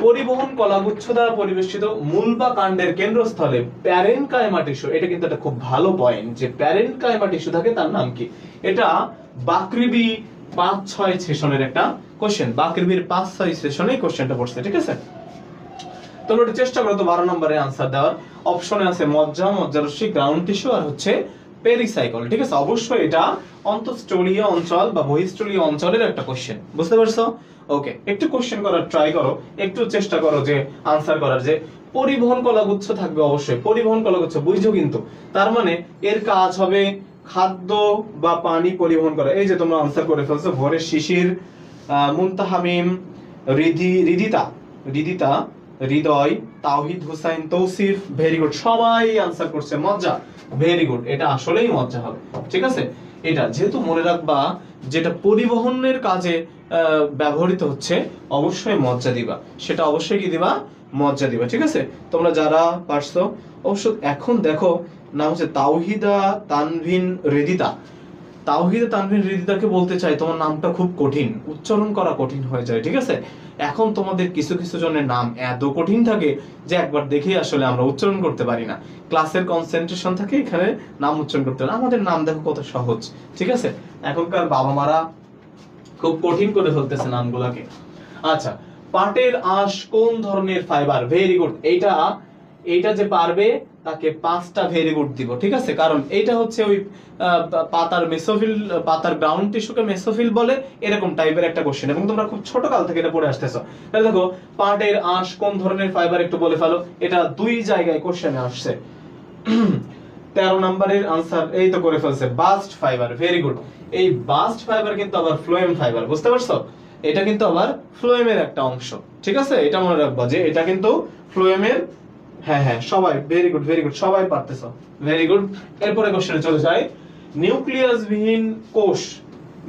পরিবহন কলাগুচ্ছ দ্বারা পরিবেষ্টিত মূল বা কাণ্ডের কেন্দ্রস্থলে প্যারেনকাইমা টিস্যু, এটা কিন্তু একটা খুব ভালো পয়েন্ট যে প্যারেনকাইমা টিস্যু থাকে তার নাম কি? এটা বাকৃবি ৫-৬ সেশনের একটা কোশ্চেন, বাকৃবির ৫-৬ সেশনে কোশ্চেনটা পড়ছে, ঠিক আছে? তোমরা একটু চেষ্টা করো তো ১২ নম্বরে আনসার দেওয়ার। অপশনে আছে মজ্জা, মজ্জারশ্মি, গ্রাউন্ড টিস্যু আর হচ্ছে পেরিসাইকেল, ঠিক আছে? অবশ্যই এটা অন্তঃস্থলীয় অঞ্চল বা বহিঃস্থলীয় অঞ্চলের একটা কোশ্চেন, বুঝতে পারছো? ওকে, একটু কোশ্চেন করার ট্রাই করো, একটু চেষ্টা করো যে আনসার করার। যে পরিবহন কলাগুচ্ছ থাকবে অবশ্যই, পরিবহন কলাগুচ্ছ বুঝছো কিন্তু, তার মানে এর কাজ হবে খাদ্য বা পানি পরিবহন করা। এই যে তোমরা আনসার করে ফেলছো, ভোরের শিশির, মুনতাহামিম, রিদিতা, রিদিতা, হৃদয়, তাওহিদ হুসাইন, তৌসিফ, ভেরি গুড, সবাই আনসার করছে মজ্জা, ভেরি গুড, এটা আসলেই মজ্জা হবে, ঠিক আছে? এটা যেহেতু মনে রাখবা যেটা পরিবহনের কাজে ব্যবহৃত হচ্ছে অবশ্যই মজ্জা দিবা, সেটা অবশ্যই কি দিবা? মজ্জা দিবা, ঠিক আছে? তোমরা যারা পারছো অবশ্য এখন দেখো নাম হচ্ছে তাওহিদা তানভিন রিদিতা, তাওহিদা তানভিন রিদিতাকে বলতে চাই তোমার নামটা খুব কঠিন, উচ্চারণ করা কঠিন হয়ে যায়, ঠিক আছে? এখন তোমাদের কিছু কিছু জনের নাম এত কঠিন থাকে যে একবার দেখেই আসলে আমরা উচ্চারণ করতে পারি না, ক্লাসের কনসেন্ট্রেশন থাকে এখানে নাম উচ্চারণ করতে না। আমাদের নাম দেখো কত সহজ, ঠিক আছে? এখনকার বাবা মারা খুব কঠিন করে ফেলতেছে নামগুলোকে। আচ্ছা, পাটের আঁশ কোন ধরনের ফাইবার? ভেরি গুড, এইটা যে পারবে তাকে 5টা ভেরি গুড দিব, ঠিক আছে? কারণ এইটা হচ্ছে ওই পাতার মেসোফিল, পাতার গ্রাউন্ড টিস্যুকে মেসোফিল বলে, এরকম টাইপের একটা কোশ্চেন, এবং তোমরা খুব ছোট কাল থেকে এটা পড়ে আসতেছো। তাহলে দেখো পাটের আঁশ কোন ধরনের ফাইবার একটু বলে ফেলো, এটা 2 জায়গায় কোশ্চেনে আসছে। 13 নম্বরের আনসার এই তো করে ফেলছে, বাস্ট ফাইবার, ভেরি গুড। এই বাস্ট ফাইবার কিন্তু আবার ফ্লোয়েম ফাইবার, বুঝতে পারছো? এটা কিন্তু আবার ফ্লোয়েমের একটা অংশ, ঠিক আছে? এটা মনে রাখবা যে এটা কিন্তু ফ্লোয়েমের, হ্যাঁ হ্যাঁ সবাই ভেরি গুড, ভেরি গুড, সবাই পারতেছো, ভেরি গুড। এরপরে কোশ্চেনে চলে যাই, নিউক্লিয়াস বিহীন কোষ,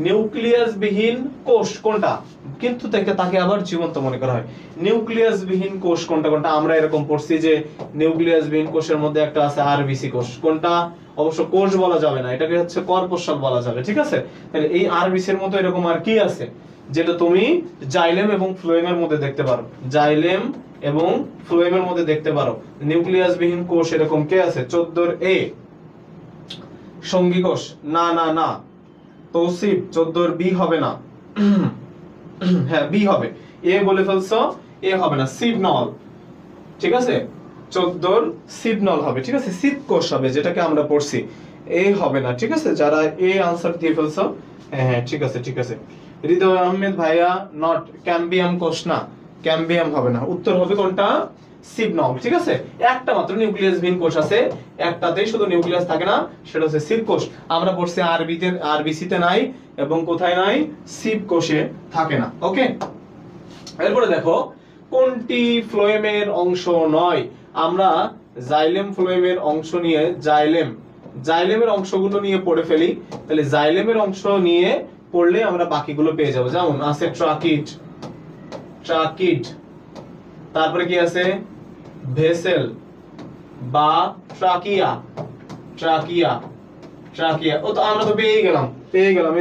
নিউক্লিয়াস বিহীন কোষ কোনটা? কিন্তু তাকে আবার জীবন্ত মনে করা হয়। নিউক্লিয়াস বিহীন কোষ কোনটা কোনটা? আমরা এরকম পড়ছি যে নিউক্লিয়াস বিহীন কোষের মধ্যে একটা আছে আরবিসি কোষ, কোনটা? অবশ্য কোষ বলা যাবে না, এটাকে হচ্ছে কর্পোষক বলা যাবে, ঠিক আছে? তাহলে এই আরবিসি এর মতো এরকম আর কি আছে যেটা তুমি জাইলেম এবং ফ্লোয়েমের মধ্যে দেখতে পারো, জাইলেম এবং ফ্লোয়েমের মধ্যে দেখতে পারো। নিউক্লিয়াস বিহীন কোষ এরকম কে আছে? 14 এ সঙ্গী কোষ, না না না, তৌসিফ 14 বি হবে না, হ্যাঁ বি হবে, এ বলে ফেলছো, এ হবে না, সিবনল, ঠিক আছে 14 সিবনল হবে, ঠিক আছে শীত কোষ হবে যেটাকে আমরা পড়ছি, এ হবে না, ঠিক আছে যারা এ আনসার দিয়ে ফেলছো, হ্যাঁ ঠিক আছে ঠিক আছে। হৃদয় আহমেদ ভাইয়া নট ক্যাম্বিয়াম কোষ না, ক্যাম্বিয়াম হবে না, উত্তর হবে কোনটা, সিবনল, ঠিক আছে একটা মাত্র নিউক্লিয়াসবিহীন কোষ আছে, একটাতেই শুধু নিউক্লিয়াস থাকে না, সেটা হচ্ছে সিব কোষ। আমরা পড়ছি আরবিতে, আরবিসিতে নাই এবং কোথায় নাই, সিব কোষে থাকে না। ওকে, এরপরে দেখো কোনটি ফ্লোয়েমের অংশ নয়, আমরা জাইলেম ফ্লোয়েমের অংশ নিয়ে জাইলেমের অংশগুলো নিয়ে পড়ে ফেলি, তাহলে জাইলেমের অংশ নিয়ে পড়লে আমরা বাকিগুলো পেয়ে যাবো। যেমন আছে ট্রাকিড, তারপরে কি আছে ভেসেল বা ট্রাকিয়া, ও তো আমরা তো পেয়ে গেলাম।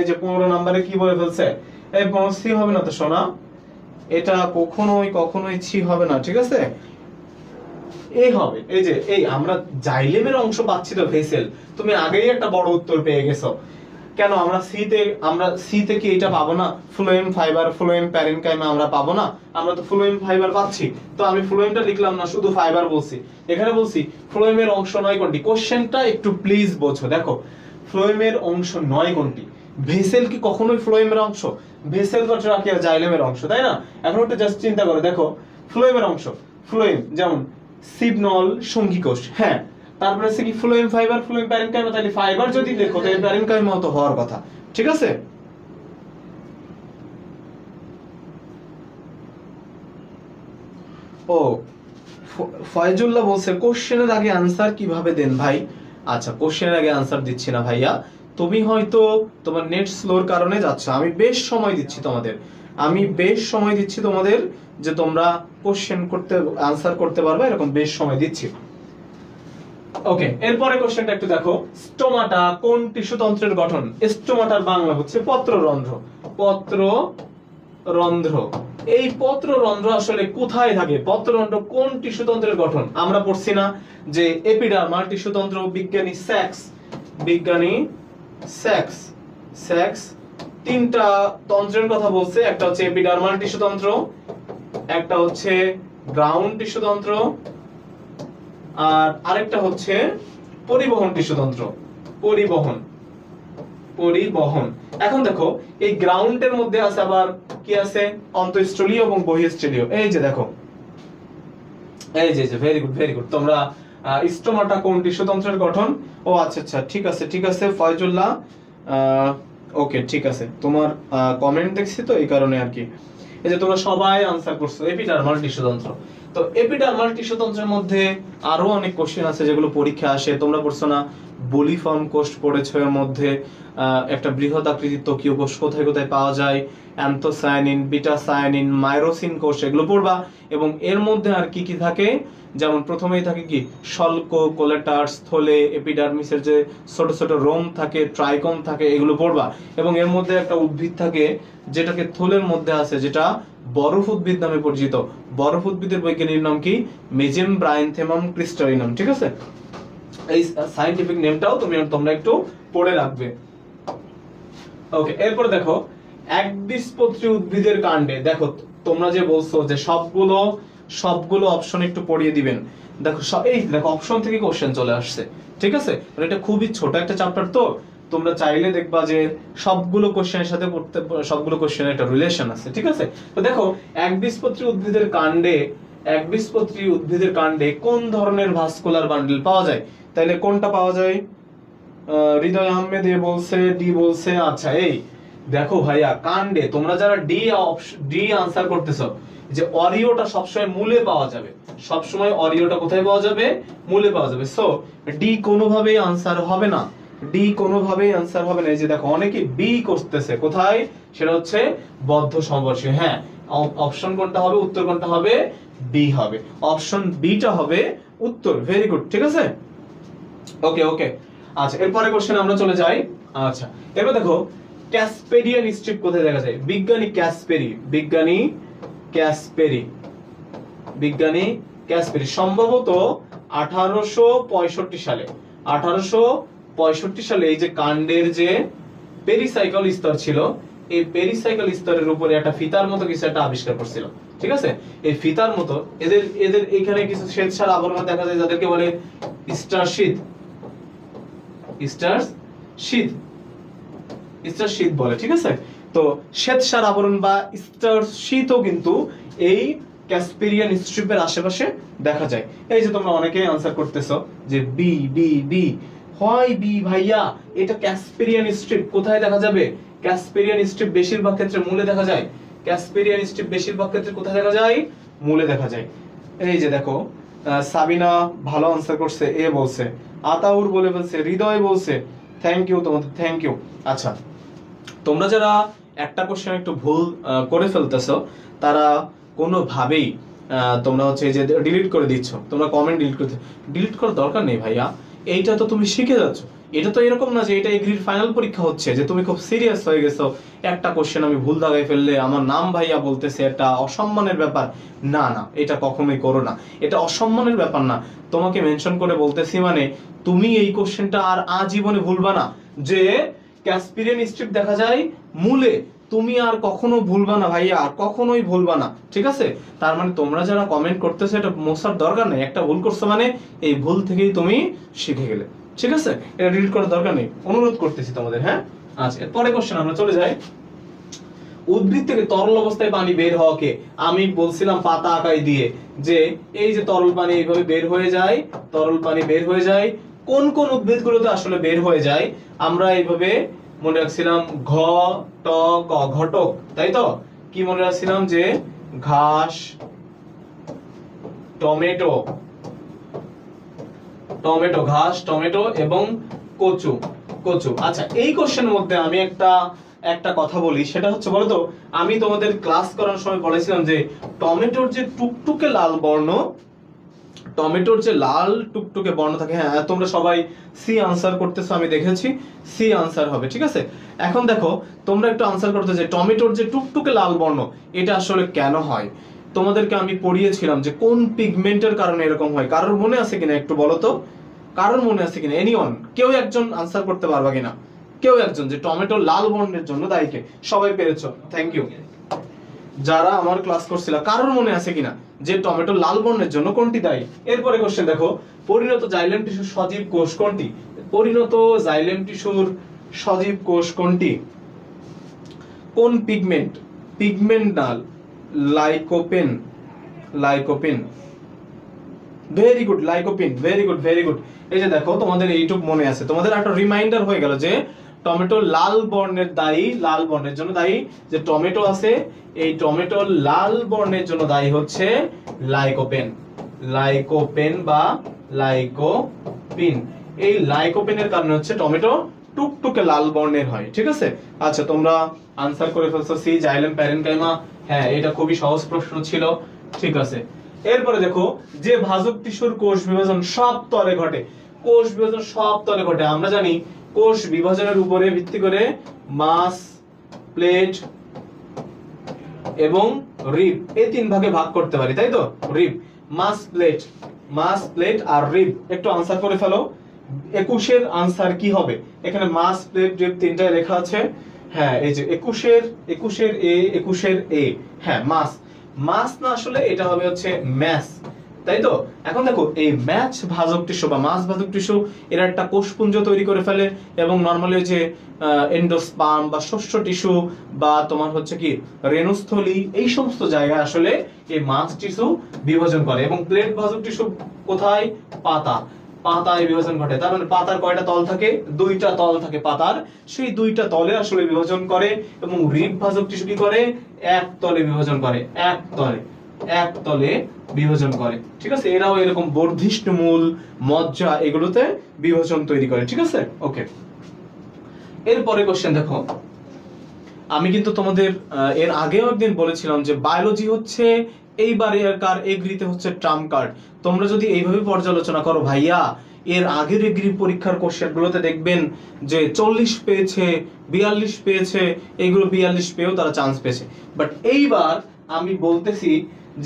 এই যে 15 নম্বরে কি বলে ফেলছে, এই 15 হবে না তো সোনা, এটা কখনোই ছি হবে না, ঠিক আছে এই হবে, এই যে এই আমরা জাইলেমের অংশ পাচ্ছি তো ভেসেল, তুমি আগেই একটা বড় উত্তর পেয়ে গেছো। কেন আমরা সি তে কি এটা পাবো না, ফ্লোয়েম ফাইবার, ফ্লোয়েম প্যারেনকাইমা আমরা পাবো না, আমরা তো ফ্লোয়েম ফাইবার পাচ্ছি, তো আমি ফ্লোয়েমটা লিখলাম না, শুধু ফাইবার বলছি। এখানে বলছি ফ্লোয়েমের অংশ নয় কোনটি, কোশ্চেনটা একটু প্লিজ বোঝো। দেখো ফ্লোয়েমের অংশ নয় কোনটি, ভেসেল কি কখনোই ফ্লোয়েমের অংশ, ভেসেল বা ট্রাকিয়া জাইলেমের অংশ, তাই না? এখন একটা জাস্ট চিন্তা করো, দেখো ফ্লোয়েমের অংশ, ফ্লোয়েম যেমন সিবনল সঙ্গী কোষ, হ্যাঁ তারপরে আছে কি ফ্লোয়েম ফাইবার, ফ্লোয়েম প্যারেনকাইমা, তাহলে ফাইবার যদি লেখো তাহলে প্যারেনকাইমা তো হওয়ার কথা, ঠিক আছে। ও ফয়জুল্লাহ বলছে কোশ্চেনের আগে আনসার কিভাবে দেন ভাই? আচ্ছা কোশ্চেনের আগে আনসার দিচ্ছি না ভাইয়া, তুমি হয়তো তোমার নেট স্লোর কারণে যাচ্ছ, আমি বেশ সময় দিচ্ছি তোমাদের, যে তোমরা কোশ্চেন করতে আনসার করতে পারবে, এরকম বেশ সময় দিচ্ছি। ওকে, এরপরে কোশ্চেনটা একটু দেখো, স্টোমাটা কোন টিস্যুতন্ত্রের গঠন? স্টোমাটার বাংলা হচ্ছে পত্ররন্ধ্র। এই পত্ররন্ধ্র আসলে কোথায় থাকে, পত্ররন্ধ্র কোন টিস্যুতন্ত্রের গঠন? আমরা পড়ছি না যে এপিডার্মাল টিস্যুতন্ত্র, বিজ্ঞানী স্যাক্স তিনটা তন্ত্রের কথা বলছে, একটা হচ্ছে এপিডার্মাল টিস্যুতন্ত্র, একটা হচ্ছে গ্রাউন্ড টিস্যুতন্ত্র, আর আরেকটা হচ্ছে পরিবহন টিস্যুতন্ত্র, পরিবহন। এখন দেখো এই গ্রাউন্ডের মধ্যে আছে আবার কি আছে, অন্তঃস্থলীয় এবং বহিঃস্থলীয়। এই যে দেখো, এই যে ভেরি গুড তোমরা স্টোমাটা কোন টিস্যুতন্ত্রের গঠন? ও আচ্ছা আচ্ছা ঠিক আছে ফয়জুল্লাহ, ওকে ঠিক আছে, তোমার কমেন্ট দেখছি তো এই কারণে আর কি। এই যে তোমরা সবাই আনসার করছো এপিডার্মাল টিস্যুতন্ত্র। তো এপিডার্মাল টিস্যুতন্ত্রের মধ্যে আরো অনেক কোশ্চেন আছে যেগুলো পরীক্ষা আসে, তোমরা পড়ছো না বলিফর্ম কোষ পড়েছো, এর মধ্যে একটা বৃহৎ আকৃতির ত্বকীয় কোষ কোথায় কোথায় পাওয়া যায়, অ্যান্থোসায়ানিন, বিটাসায়ানিন, মাইরোসিন কোষ, এগুলো পড়বা। এবং এর মধ্যে আর কি কি থাকে, যেমন প্রথমেই থাকে কি শল্ক, কোলেটার, স্থলে, এপিডার্মিসের যে ছোট ছোট রোম থাকে, ট্রাইকম থাকে, এগুলো পড়বা। এবং এর মধ্যে একটা উদ্ভিদ থাকে যেটাকে থলের মধ্যে আছে, যেটা বরফ উদ্ভিদ নামে পরিচিত। বরফ উদ্ভিদের বৈজ্ঞানিক নাম কি, মেজেমব্রাইনথেমাম ক্রিস্টালিনাম, ঠিক আছে। এই সায়েন্টিফিক নেমটাও তোমরা একটু পড়ে রাখবে। ওকে, এরপর দেখো একবীজপত্রী উদ্ভিদের কাণ্ডে, দেখো তোমরা যে বলছো যে সবগুলো অপশন একটু পড়িয়ে দিবেন, দেখো এই দেখো অপশন থেকে কোশ্চেন চলে আসছে, ঠিক আছে। এটা খুবই ছোট একটা চ্যাপ্টার, তো তোমরা চাইলে দেখবা যে সবগুলো কোশ্চেনের সাথে সবগুলো কোশ্চেনের একটা রিলেশন আছে, ঠিক আছে। তো দেখো একবীজপত্রী উদ্ভিদের কাণ্ডে কোন ধরনের ভাস্কুলার বান্ডেল পাওয়া যায়? তাহলে কোনটা পাওয়া যায়? হৃদয় আহমেদ বলছে, ডি বলছে। আচ্ছা এই দেখো ভাইয়া, কাণ্ডে তোমরা যারা ডি আনসার করতেছো, যে অরিওটা সবসময় মূলে পাওয়া যাবে, সবসময় অরিওটা কোথায় পাওয়া যাবে? মূলে পাওয়া যাবে। সো ডি কোনোভাবেই আনসার হবে না, এই যে দেখো অনেকে বি করতেছে, কোথায়? সেটা হচ্ছে বদ্ধ সম্বর্ষীয়। হ্যাঁ, অপশন কোনটা হবে, উত্তর কোনটা হবে? বি হবে, অপশন বিটা হবে উত্তর। ভেরি গুড, ঠিক আছে। ওকে আচ্ছা, এরপরে কোশ্চেন আমরা চলে যাই। আচ্ছা এবার দেখো ক্যাসপেরিয়ান স্ট্রিপ কোথায় দেখা যায়? বিজ্ঞানী ক্যাসপেরি সম্ভবত 1865 সালে এই যে কাণ্ডের যে পেরিসাইকেল স্তর ছিল, এই পেরিসাইকেল স্তরের উপরে একটা ফিতার মতো কিছু একটা আবিষ্কার করছিল, ঠিক আছে। এই ফিতার মতো এদের এদের এখানে কিছু শ্বেতসার আবরণ দেখা যায় যাদেরকে বলে star sheet, star sheet, star sheet বলে, ঠিক আছে। তো শ্বেতসার আবরণ বা স্টার শীটও কিন্তু এই ক্যাসপিরিয়ান স্ট্রিপের আশেপাশে দেখা যায়। এই যে তোমরা অনেকেই আনসার করতেছো যে বি বি বি, হয় বি ভাইয়া, এটা ক্যাসপিরিয়ান স্ট্রিপ কোথায় দেখা যাবে? ক্যাসপিরিয়ান স্ট্রিপ বেশিরভাগ ক্ষেত্রে মূলে দেখা যায়। ক্যাসপিরিয়ান স্ট্রিপ বেশিরভাগ ক্ষেত্রে কোথায় দেখা যায়? মূলে দেখা যায়। এই যে দেখো সাবিনা ভালো আনসার করছে, এ বলছে, আতাউর বলে বলছে, হৃদয় বলছে, থ্যাংক ইউ তোমাদের, থ্যাংক ইউ। আচ্ছা, তোমরা যারা একটা কোশ্চেন একটু ভুল করে ফেলতেছো তারা কোনোভাবেই তোমরা হচ্ছে যে ডিলিট করে দিচ্ছ, তোমরা কমেন্ট ডিলিট করার দরকার নেই ভাইয়া, এইটা তো তুমি শিখে যাচ্ছ। এটা তো এরকম না যে এটা এগ্রির ফাইনাল পরীক্ষা হচ্ছে যে তুমি খুব সিরিয়াস হয়ে গেছো, একটা কোশ্চেন আমি ভুল দাগাই ফেললে আমার নাম ভাইয়া বলতেছে, এটা অসম্মানের ব্যাপার। না না, এটা কখনোই করো না, এটা অসম্মানের ব্যাপার না। তোমাকে মেনশন করে বলতেছি মানে তুমি এই কোশ্চেনটা আর আজীবনে ভুলবা না যে ক্যাসপিরিয়ান স্ট্রিপ দেখা যায় মূলে, তুমি আর কখনো ভুলবা না ভাইয়া, আর কখনোই ভুলবা না, ঠিক আছে। তার মানে তোমরা যারা কমেন্ট করতেছো এটা মোছার দরকার নেই, একটা ভুল করছো মানে এই ভুল থেকেই তুমি শিখে গেলে, ঠিক আছে। এটা ডিলিট করার দরকার নেই, অনুরোধ করতেছি তোমাদের, হ্যাঁ। আচ্ছা, এরপরে কোশ্চেন আমরা চলে যাই। উদ্ভিদ থেকে তরল অবস্থায় পানি বের হওয়াকে আমি বলছিলাম পাতা আঁকাই দিয়ে যে এই যে তরল পানি এইভাবে বের হয়ে যায়, তরল পানি বের হয়ে যায়, কোন কোন উদ্ভিদগুলোতে আসলে বের হয়ে যায় আমরা এইভাবে মনে রাখছিলাম ঘ ট ক, ঘটক, তাই তো। কি মনে রাখছিলাম যে ঘাস, টমেটো, টমেটো, ঘাস, টমেটো এবং কচু, কচু। আচ্ছা, এই কোশ্চেনের মধ্যে আমি একটা কথা বলি, সেটা হচ্ছে বলতো আমি তোমাদের ক্লাস করার সময় বলেছিলাম যে টমেটোর যে টুকটুকে লাল বর্ণ, টমেটোর যে লাল টুকটুকে বর্ণ থাকে, হ্যাঁ তোমরা সবাই সি আনসার করতেছো, আমি দেখেছি সি আনসার হবে, ঠিক আছে। এখন দেখো তোমরা একটু আনসার করতে যে টমেটোর যে টুকটুকে লাল বর্ণ এটা আসলে কেন হয়। তোমাদেরকে আমি পড়িয়েছিলাম যে কোন পিগমেন্টের কারণে এরকম হয়, কারোর মনে আছে কিনা একটু বলো তো, কারোর মনে আছে কিনা? এনিওয়ান, কেউ একজন আনসার করতে পারবা কিনা? কেউ একজন যে টমেটো লাল বর্ণের জন্য দায়ী কে? সবাই পেরেছো, থ্যাংক ইউ। যারা আমার ক্লাস করছিল কারোর মনে আছে কিনা যে টমেটো লাল বর্ণের জন্য কোনটি দায়ী? এরপরে কোশ্চেন দেখো, পরিণত জাইলেম টিস্যুর সজীব কোষ কোনটি? পরিণত জাইলেম টিস্যুর সজীব কোষ কোনটি? কোন পিগমেন্ট? পিগমেন্ট না, lycopene, lycopene, very good, lycopene, very good, very good. এই যে দেখো তোমাদের এইটুক মনে আছে, তোমাদের একটা রিমাইন্ডার হয়ে গেল যে টমেটো লাল বর্ণের দায়ী, লাল বর্ণের জন্য দায়ী যে টমেটো আছে, এই টমেটো লাল বর্ণের জন্য দায়ী হচ্ছে লাইকোপেন, লাইকোপেন বা লাইকোপিন। এই লাইকোপেনের কারণে হচ্ছে টমেটো টুকটুকে লাল বর্ণের হয়, ঠিক আছে। আচ্ছা, তোমরা আনসার করে ফেলছো সি, জাইলেম প্যারেনকাইমা, হ্যাঁ এটা খুবই সহজ প্রশ্ন ছিল, ঠিক আছে। এরপরে দেখো, যে ভাজক টিস্যুর কোষ বিভাজন সব তলে ঘটে, কোষ বিভাজন সব তলে ঘটে। আমরা জানি কোষ বিভাজনের উপরে ভিত্তি করে মাস, প্লেট এবং রিব এই তিন ভাগে ভাগ করতে পারি, তাই তো। রিব, মাস, প্লেট, মাস, প্লেট আর রিব। একটু আনসার করে ফেলো। 21 এর আনসার কি হবে? এখানে মাস, প্লেট, রিব তিনটায় লেখা আছে, হ্যাঁ এই যে 21 এর এ, 21 এর এ, হ্যাঁ মাস, মাস না আসলে এটা হবে হচ্ছে ম্যাস, তাই তো। এখন দেখো এই ম্যাচ ভাজক টিস্যু বা মাছ ভাজক টিস্যু এরা একটা কোষপুঞ্জ তৈরি করে ফেলে এবং নরমালি যে এন্ডোস্পার্ম বা শস্য টিস্যু বা তোমার হচ্ছে কি রেণুস্থলী, এই সমস্ত জায়গায় আসলে এই মাছ টিস্যু বিভাজন করে। এবং প্লেট ভাজক টিস্যু কোথায়? পাতা, পাতায় বিভাজন ঘটে। তার মানে পাতার কয়টা তল থাকে? দুইটা তল থাকে পাতার, সেই দুইটা তলে আসলে বিভাজন করে। এবং রিব ভাজক টিস্যু কি করে? এক তলে বিভাজন করে, এক তলে, এক তলে বিভাজন করে, ঠিক আছে। এরাও এরকম বর্ধিষ্ণুমূল, মজ্জা এগুলোতে বিভাজন তৈরি করে, ঠিক আছে। ওকে, এরপরে কোশ্চেন দেখো, আমি কিন্তু তোমাদের এর আগেও একদিন বলেছিলাম যে বায়োলজি হচ্ছে এইবারে কার এগ্রিতে হচ্ছে ট্রাম্প কার্ড। তোমরা যদি এইভাবে পর্যালোচনা করো ভাইয়া, এর আগের এগ্রি পরীক্ষার কোশ্চেন গুলোতে দেখবেন যে 40 পেয়েছে, 42 পেয়েছে, এইগুলো 42 পেয়েও তারা চান্স পেয়েছে। বাট এইবার আমি বলতেছি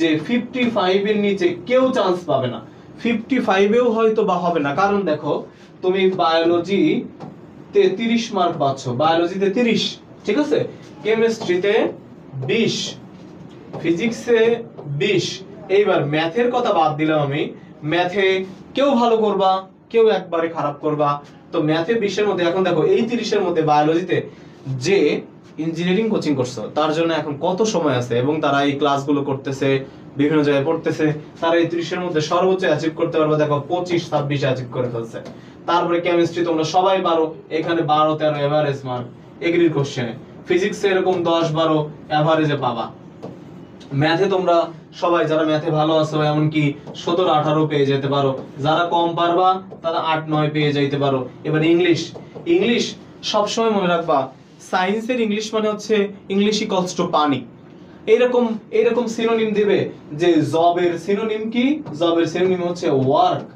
যে 55 এর নিচে কেউ চান্স পাবে না, 55 এও হয়তো বা হবে না। কারণ দেখো তুমি বায়োলজি তে 30 মার্ক পাচ্ছ, বায়োলজিতে 30, ঠিক আছে। কেমিস্ট্রিতে 20, ফিজিক্সে 20। এইবার ম্যাথের কথা বাদ দিলাম আমি, ম্যাথে কেউ ভালো করবা, কেউ একবারে খারাপ করবা। তো ম্যাথে 20-এর মধ্যে এখন দেখো এই 30-এর মধ্যে বায়োলজিতে যে ইঞ্জিনিয়ারিং কোচিং করছো তার জন্য এখন কত সময় আছে, এবং তারা এই ক্লাসগুলো করতেছে, বিভিন্ন জায়গায় পড়তেছে, তারা এই 30-এর মধ্যে সর্বোচ্চ অ্যাচিভ করতে পারবে। দেখো 25-26 অ্যাচিভ করে ফেলছে। তারপরে কেমিস্ট্রি তোমরা সবাই পারো, এখানে 12-13 এভারেজ মার্ক এগ্রির কোশ্চেনে। ফিজিক্সে এরকম 10-12 এভারেজে পাবা। ম্যাথে তোমরা সবাই যারা ম্যাথে ভালো আছো এমনকি 17-18 পেয়ে যেতে পারো, যারা কম পারবা তারা 8-9 পেয়ে যাইতে পারো। এবার ইংলিশ, ইংলিশ সবসময় মনে রাখবা সায়েন্সের ইংলিশ মানে হচ্ছে ইংলিশ ইকুয়ালস টু পানি। এরকম এরকম সিনোনিম দিবে যে জবের সিনোনিম কি, জবের সিনোনিম হচ্ছে ওয়ার্ক।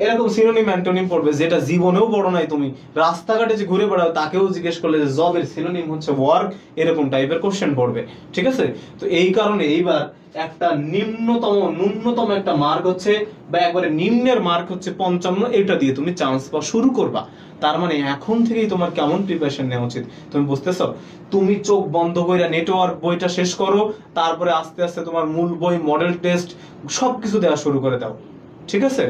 এরকম সিনোনিম অ্যান্টোনিম পড়বে যেটা জীবনেও পড়ো নাই তুমি, রাস্তাঘাটে যে ঘুরে বেড়াও তাকেও জিজ্ঞেস করলে যে জবের সিনোনিম হচ্ছে ওয়ার্ক, এরকম টাইপের কোশ্চেন পড়বে। ঠিক আছে, তো এই কারণে এইবার একটা ন্যূনতম একটা মার্ক হচ্ছে, বা একবারে নিম্নের মার্ক হচ্ছে 55, এটা দিয়ে তুমি চান্স পাওয়া শুরু করবা। তার মানে এখন থেকেই তোমার কেমন প্রিপারেশন নেওয়া উচিত তুমি বুঝতেছো? তুমি চোখ বন্ধ করে নেটওয়ার্ক বইটা শেষ করো, তারপরে আস্তে আস্তে তোমার মূল বই, মডেল টেস্ট সবকিছু দেওয়া শুরু করে দাও। ঠিক আছে?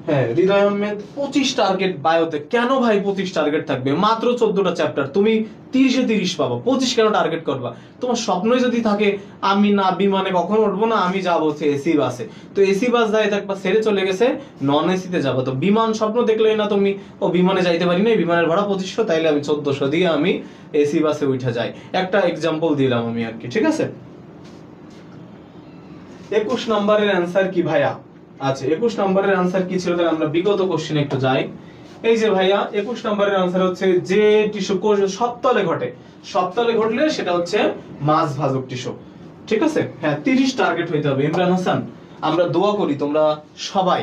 হ্যাঁ, হৃদয় আহমেদ 25 টার্গেট বায়োতে। কেন ভাই 25 টার্গেট থাকবে? মাত্র 14টা চ্যাপ্টার, তুমি 30-এ 30 পাবা, 25 কেন টার্গেট করবা? তোমার স্বপ্নই যদি থাকে আমি না বিমানে কখনো উঠবো না, আমি যাবো হচ্ছে এসি বাসে, তো এসি বাস যায় থাকবা, ছেড়ে চলে গেছে নন এসিতে যাবো। তো বিমান স্বপ্ন দেখলেই না তুমি ও বিমানে যাইতে পারি না, বিমানের ভাড়া 2500, তাইলে আমি 1400 দিয়ে আমি এসি বাসে উঠে যাই। একটা এক্সাম্পল দিলাম আমি আর কি। ঠিক আছে, 21 নম্বরের অ্যান্সার কি ভাইয়া? আচ্ছা, 21 নম্বরের আনসার কি ছিল? তাহলে আমরা বিগত কোশ্চেনে একটু যাই। এই যে ভাইয়া 21 নম্বরের আনসার হচ্ছে যে টিস্যু কোষ সপ্তলে ঘটে, সপ্তলে ঘটলে সেটা হচ্ছে মাছ ভাজক টিস্যু। ঠিক আছে, হ্যাঁ 30 টার্গেট হইতে হবে। ইমরান হাসান, আমরা দোয়া করি তোমরা সবাই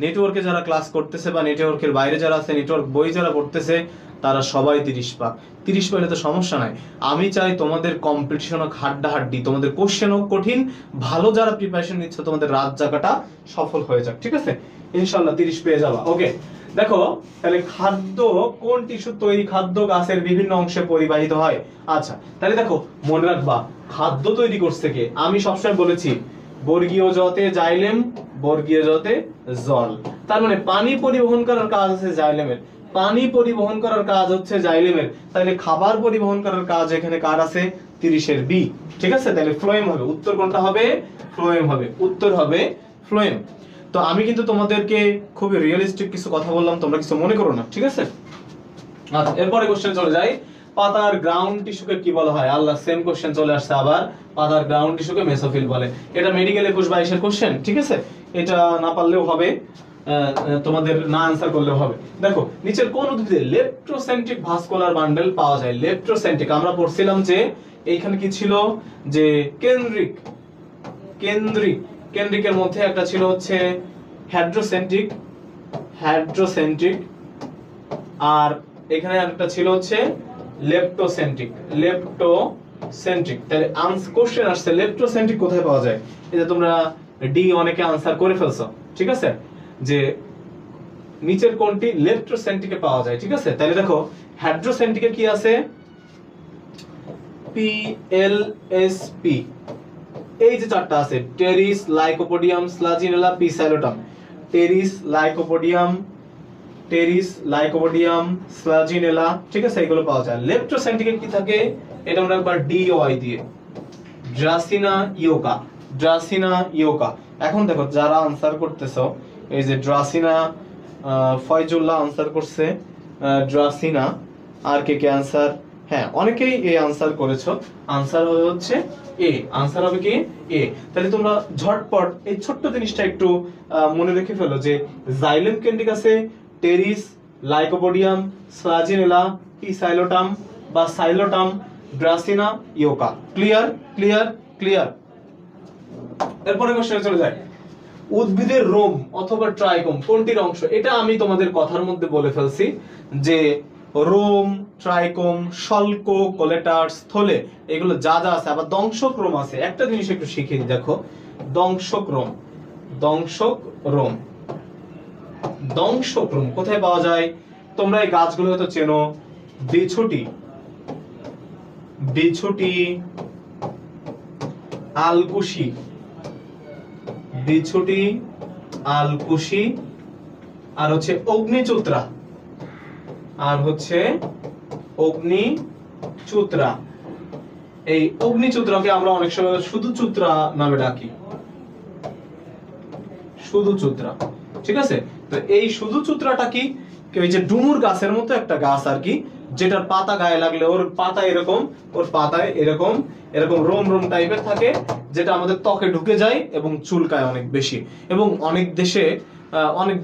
নেটওয়ার্কে যারা ক্লাস করতেছে বা নেটওয়ার্কের বাইরে যারা আছে, নেটওয়ার্ক বই যারা পড়তেছে, তারা সবাই 30 পাক। 30 পেলে তো সমস্যা নাই। আমি চাই তোমাদের কম্পিটিশন হোক হাড্ডাহাড্ডি, তোমাদের কোশ্চেন হোক কঠিন, ভালো যারা প্রিপারেশন নিচ্ছ তোমাদের রাত জাগাটা সফল হয়ে যাক। ঠিক আছে, ইনশাআল্লাহ 30 পেয়ে যাবা। ওকে, দেখো তাহলে খাদ্য কোন টিস্যু তৈরি? খাদ্য গাছের বিভিন্ন অংশে পরিবাহিত হয়। আচ্ছা, তাহলে দেখো মনে রাখবা খাদ্য তৈরি করছে কে? আমি সবসময় বলেছি বর্গীয় জতে জাইলেম, বর্গীয় জতে জল। তার মানে পানি পরিবহন করার কাজ আছে জাইলেমের, পানি পরিবহন করার কাজ হচ্ছে জাইলেমের। তাহলে খাবার পরিবহন করার কাজ এখানে কার আছে? 30-এর বি। ঠিক আছে, তাহলে ফ্লোয়েম হবে। উত্তর কোনটা হবে? ফ্লোয়েম হবে। উত্তর হবে ফ্লোয়েম। তো আমি কিন্তু তোমাদেরকে খুবই রিয়েলিস্টিক কিছু কথা বললাম, তোমরা কিছু মনে করো না। ঠিক আছে, আচ্ছা এরপরে কোশ্চেন চলে যাই। পাতার গ্রাউন্ড টিস্যুকে কি বলা হয়? আল্লাহ, সেম কোশ্চেন চলে আসছে আবার। পাতার গ্রাউন্ড টিস্যুকে মেসোফিল বলে। এটা মেডিকেল 21-22-এর কোশ্চেন। ঠিক আছে, এটা না পারলেও হবে, তোমাদের না আনসার করলেও হবে। দেখো নিচের কোন উদ্ভিদে লেপ্টোসেন্ট্রিক ভাস্কুলার বান্ডেল পাওয়া যায়? লেপ্টোসেন্ট্রিক আমরা পড়ছিলাম যে এইখানে কি ছিল, যে কেন্দ্রিক, কেন্দ্রিক, কেন্দ্রিকের মধ্যে একটা ছিল হচ্ছে হ্যাড্রোসেন্ট্রিক, হ্যাড্রোসেন্ট্রিক, আর এখানে একটা ছিল হচ্ছে লেপ্টোসেন্ট্রিক, লেপ্টোসেন্ট্রিক। তাহলে কোশ্চেন আসছে লেপ্টোসেন্ট্রিক কোথায় পাওয়া যায়? এই যে তোমরা ডি অনেকে আনসার করে ফেলছো। ঠিক আছে, যে নিচের কোনটি লেপ্টোসেন্ট্রিকে পাওয়া যায়? ঠিক আছে, তাহলে দেখো হ্যাড্রোসেন্ট্রিকে কি আছে? পিএলএসপি, এই যে চারটা আছে, Pteris, Lycopodium, Selaginella, Psilotum. Pteris, Lycopodium, Pteris, Lycopodium, Selaginella. ঠিক আছে, এগুলো পাওয়া যায়। লেপ্টোসেন্ট্রিকে কি থাকে? এটা আমরা একবার ডিওয়াই দিয়ে, ড্রাসিনা ইয়োকা, ড্রাসিনা ইয়োকা। এখন দেখো যারা আনসার করতেছো, এই যে ড্রাসিনা, ফয়জুল্লাহ আনসার করছে ড্রাসিনা। আর কে কে আনসার? হ্যাঁ অনেকেই এ আনসার করেছো। আনসার হচ্ছে এ, আনসার হবে কি এ। তাহলে তোমরা ঝটপট এই ছোট্ট জিনিসটা একটু মনে রেখে ফেলো যে জাইলেম কেন্দ্রিক আছে টেরিস, লাইকোপোডিয়াম, স্লাজিনেলা, পিসাইলোটাম বা Psilotum, Dracaena, Yucca. Clear clear clear. এরপরে কোশ্চেনে চলে যায়। উদ্ভিদের রোম অথবা ট্রাইকোম কোনটির অংশ? এটা আমি তোমাদের কথার মধ্যে বলে ফেলছি যে রোম, ট্রাইকোম, শল্ক, কোলেটার, স্থলে, এগুলো যা যা আছে। আবার দংশক রোম আছে। একটা জিনিস একটু শিখিয়ে দিই, দেখো দংশক রোম, দংশক রোম, দংশক রোম কোথায় পাওয়া যায়? তোমরা এই গাছগুলো হয়তো চেনো, বিছুটি, বিছুটি, আলকুশি, বিছুটি, আলকুশি, আর হচ্ছে অগ্নিচূত্রা, আর হচ্ছে অগ্নিচূত্রা। এই অগ্নিচূত্রাকে আমরা অনেক সময় শুধু চূত্রা নামে ডাকি, শুধু চূত্রা। ঠিক আছে, তো এই শুধু চূত্রাটা কি, ওই যে ডুমুর গাছের মতো একটা গাছ আর কি, যেটার পাতা গায়ে লাগলে ওর পাতা এরকম, ওর পাতায় এরকম এরকম রোম রোম টাইপের থাকে, যেটা আমাদের ত্বকে ঢুকে যায় এবং চুলকায় অনেক বেশি। এবং অনেক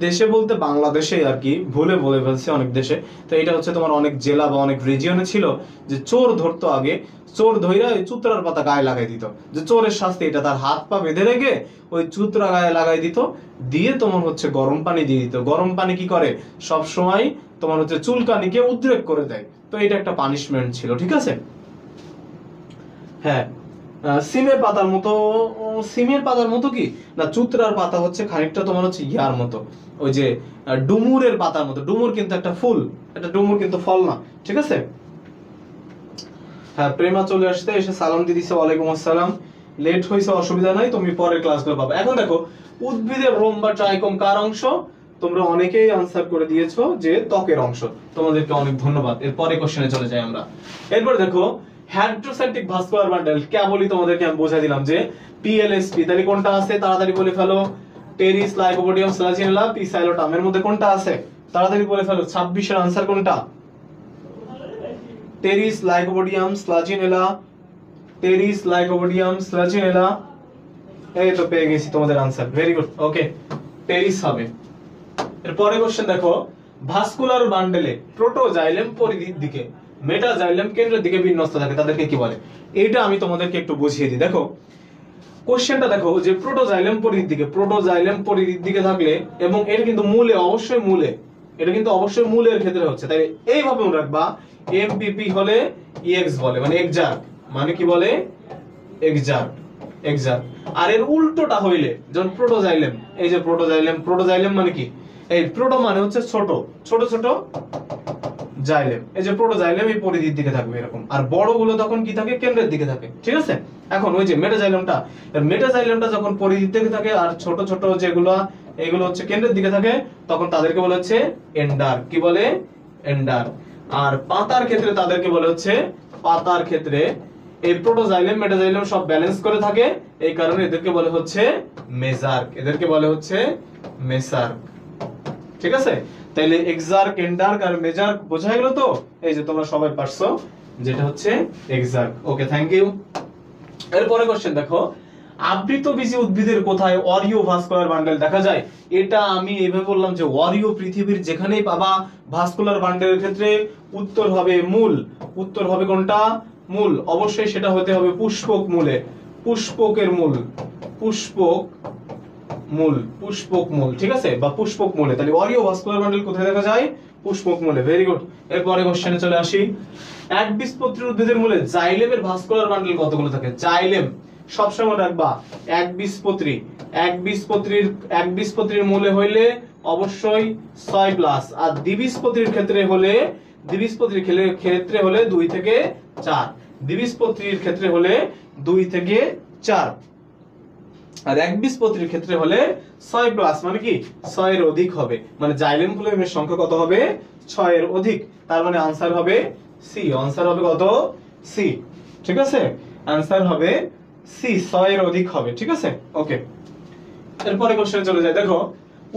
দেশে বলতে বাংলাদেশে আর কি, ভুলে বলে ফেলছে অনেক দেশে। তো এটা হচ্ছে তোমার অনেক জেলা বা অনেক রিজিয়নে ছিল যে চোর ধরতো আগে, চোর ধইরা ওই চুত্রার পাতা গায়ে লাগাই দিত, যে চোরের শাস্তি এটা, তার হাত পা বেঁধে রেখে ওই চুত্রা গায়ে লাগাই দিত, দিয়ে তোমার হচ্ছে গরম পানি দিয়ে দিত। গরম পানি কি করে, সব সময় তোমার হচ্ছে চুলকানিকে উদ্রেক করে দেয়। তো এটা একটা পানিশমেন্ট ছিল। ঠিক আছে, হ্যাঁ। সিমের পাতার মতো, সিমের পাতার মতো কি না, চুত্রার পাতা হচ্ছে খানিকটা তোমার হচ্ছে ইয়ার মতো, ওই যে ডুমুরের পাতার মতো। ডুমুর কিন্তু একটা ফুল, এটা ডুমুর কিন্তু ফল না। ঠিক আছে, হ্যাঁ। প্রেমা চলে আসতে এসে সালাম দিয়ে দিছে, ওয়ালাইকুম আসসালাম। লেট হয়েছে, অসুবিধা নাই, তুমি পরের ক্লাসগুলো পাবে। এখন দেখো উদ্ভিদের রোম বা ট্রাইকোম কার অংশ? তোমরা অনেকেই আনসার করে দিয়েছো যে ত্বকের অংশ, তোমাদেরকে অনেক ধন্যবাদ। এর পরে কোশ্চেনে চলে যাই আমরা। এরপর দেখো হ্যাড্রোসেন্ট্রিক ভাস্কুলার বান্ডেল, কেবলই তোমাদেরকে আমি বোঝাই দিলাম যে পিএলএসপি, তাহলে কোনটা আছে তাড়াতাড়ি বলে ফেলো। টেরিস, লাইকোপোডিয়াম, স্লাজিনেলা, পি সাইলোটাম, এর মধ্যে কোনটা আছে তাড়াতাড়ি বলে ফেলো। 26 এর আনসার কোনটা? Pteris, Lycopodium, Selaginella, Pteris, Lycopodium, Selaginella. এই তো পেয়ে গেছি তোমাদের answer, very good, okay, Pteris হবে। এর পরে কোশ্চেন দেখো, ভাস্কুলার বান্ডেলে প্রোটোজাইলেম পরিধির দিকে, মেটাজাইলেম কেন্দ্রের দিকে বিন্যস্ত থাকে, তাদেরকে কি বলে? এটা আমি তোমাদেরকে একটু বুঝিয়ে দিই। দেখো কোশ্চেনটা দেখো যে প্রোটোজাইলেম পরিধির দিকে, প্রোটোজাইলেম পরিধির দিকে থাকলে, এবং এটা কিন্তু মূলে, অবশ্যই মূলে, এটা কিন্তু অবশ্যই মূলের ক্ষেত্রে হচ্ছে, তাই এইভাবে মনে রাখবা। এমপিপি হলে ইএক্স বলে, মানে এক্সাক্ট, মানে কি বলে? Exact, exact. আর এর উল্টোটা হইলে, যেমন প্রোটোজাইলেম, এই যে প্রোটোজাইলেম, প্রোটোজাইলেম মানে কি? এই প্রোটো মানে হচ্ছে ছোট, ছোট ছোট জাইলেম, এই যে প্রোটোজাইলেম এই পরিধির দিকে থাকবে এরকম, আর বড়গুলো তখন কি থাকে? কেন্দ্রের দিকে থাকে। ঠিক আছে, এখন ওই যে মেটাজাইলেমটা, মেটাজাইলেমটা যখন পরিধির দিকে থাকে আর ছোট ছোট যেগুলো এগুলো হচ্ছে কেন্দ্রের দিকে থাকে, তখন তাদেরকে বলা হচ্ছে এন্ডার। কি বলে? এন্ডার। আর পাতার ক্ষেত্রে তাদেরকে বলা হচ্ছে, পাতার ক্ষেত্রে এই প্রোটোজাইলেম মেটাজাইলেম সব ব্যালেন্স করে থাকে, এই কারণে এদেরকে বলে হচ্ছে মেজার্ক, এদেরকে বলে হচ্ছে মেসার্ক। ঠিক আছে, তাইলে এক্সার্ক, এন্ডার্ক আর মেজার্ক বোঝা গেল তো? এই যে তোমরা সবাই পারছো যেটা হচ্ছে এক্সার্ক। ওকে, থ্যাংক ইউ। এরপরে কোশ্চেন দেখো, আবৃতবীজী উদ্ভিদের কোথায় অরিও ভাস্কুলার বান্ডেল দেখা যায়? এটা আমি এইভাবে বললাম যে অরিও পৃথিবীর যেখানেই পাবা ভাস্কুলার বান্ডেলের ক্ষেত্রে উত্তর হবে মূল। উত্তর হবে কোনটা? মূল। অবশ্যই সেটা হতে হবে পুষ্পক মূলে, পুষ্পকের মূল, পুষ্পক মূল, পুষ্পক মূল। ঠিক আছে, বা পুষ্পক মূলে। তাহলে অরিও ভাস্কুলার বান্ডেল কোথায় দেখা যায়? পুষ্পক মূলে। Very good. এরপরে কোশ্চেনে চলে আসি, একবীজপত্রী উদ্ভিদের মূলে জাইলেমের ভাস্কুলার বান্ডেল কতগুলো থাকে? জাইলেম সবসময় রাখবা একবীজপত্রী, একবীজপত্রীর মূলে হইলে অবশ্যই 6+, আর দ্বিবীজপত্রীর ক্ষেত্রে হলে, দ্বিবীজপত্রীর ক্ষেত্রে হলে 2 থেকে 4, দ্বিবীজপত্রীর ক্ষেত্রে হলে 2 থেকে 4, আর একবীজপত্রীর ক্ষেত্রে হলে 6+, মানে কি 6 এর অধিক হবে, মানে জাইলেম ফুলের সংখ্যা কত হবে? 6 এর অধিক। তার মানে আনসার হবে সি। আনসার হবে কত? সি। ঠিক আছে, আনসার হবে সি, 6 এর অধিক হবে। ঠিক আছে, ওকে। এরপরে কোশ্চেনে চলে যায়। দেখো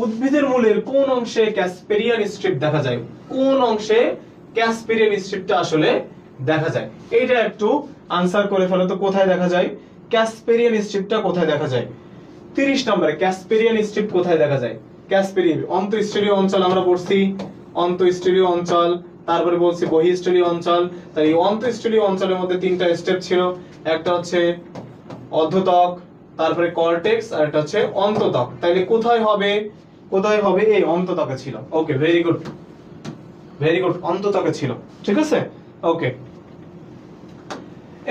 উদ্ভিদের মূলের কোন অংশে ক্যাসপেরিয়ান স্ট্রিপ দেখা যায়? কোন অংশে ক্যাসপেরিয়ান স্ট্রিপটা আসলে দেখা যায়? এইটা একটু আনসার করে ফেলো তো, কোথায় দেখা যায় ক্যাসপেরিয়ান স্ট্রিপটা? কোথায় দেখা যায়? 30 নম্বরে ক্যাসপেরিয়ান স্ট্রিপ কোথায় দেখা যায়? ক্যাসপেরিয়ান অন্তঃস্থলীয় অঞ্চল আমরা পড়ছি, অন্তঃস্থলীয় অঞ্চল, তারপরে বলছি বহিঃস্থলীয় অঞ্চল। তাই এই অন্তঃস্থলীয় অঞ্চলের মধ্যে 3টা স্টেপ ছিল, একটা হচ্ছে অর্ধত্বক, তারপরে কর্টেক্স, আর একটা হচ্ছে অন্তত্বক। তাইলে কোথায় হবে? কোথায় হবে? এই অন্তত্বকে ছিল। ওকে, ভেরি গুড, ভেরি গুড, অন্তত্বকে ছিল। ঠিক আছে, ওকে।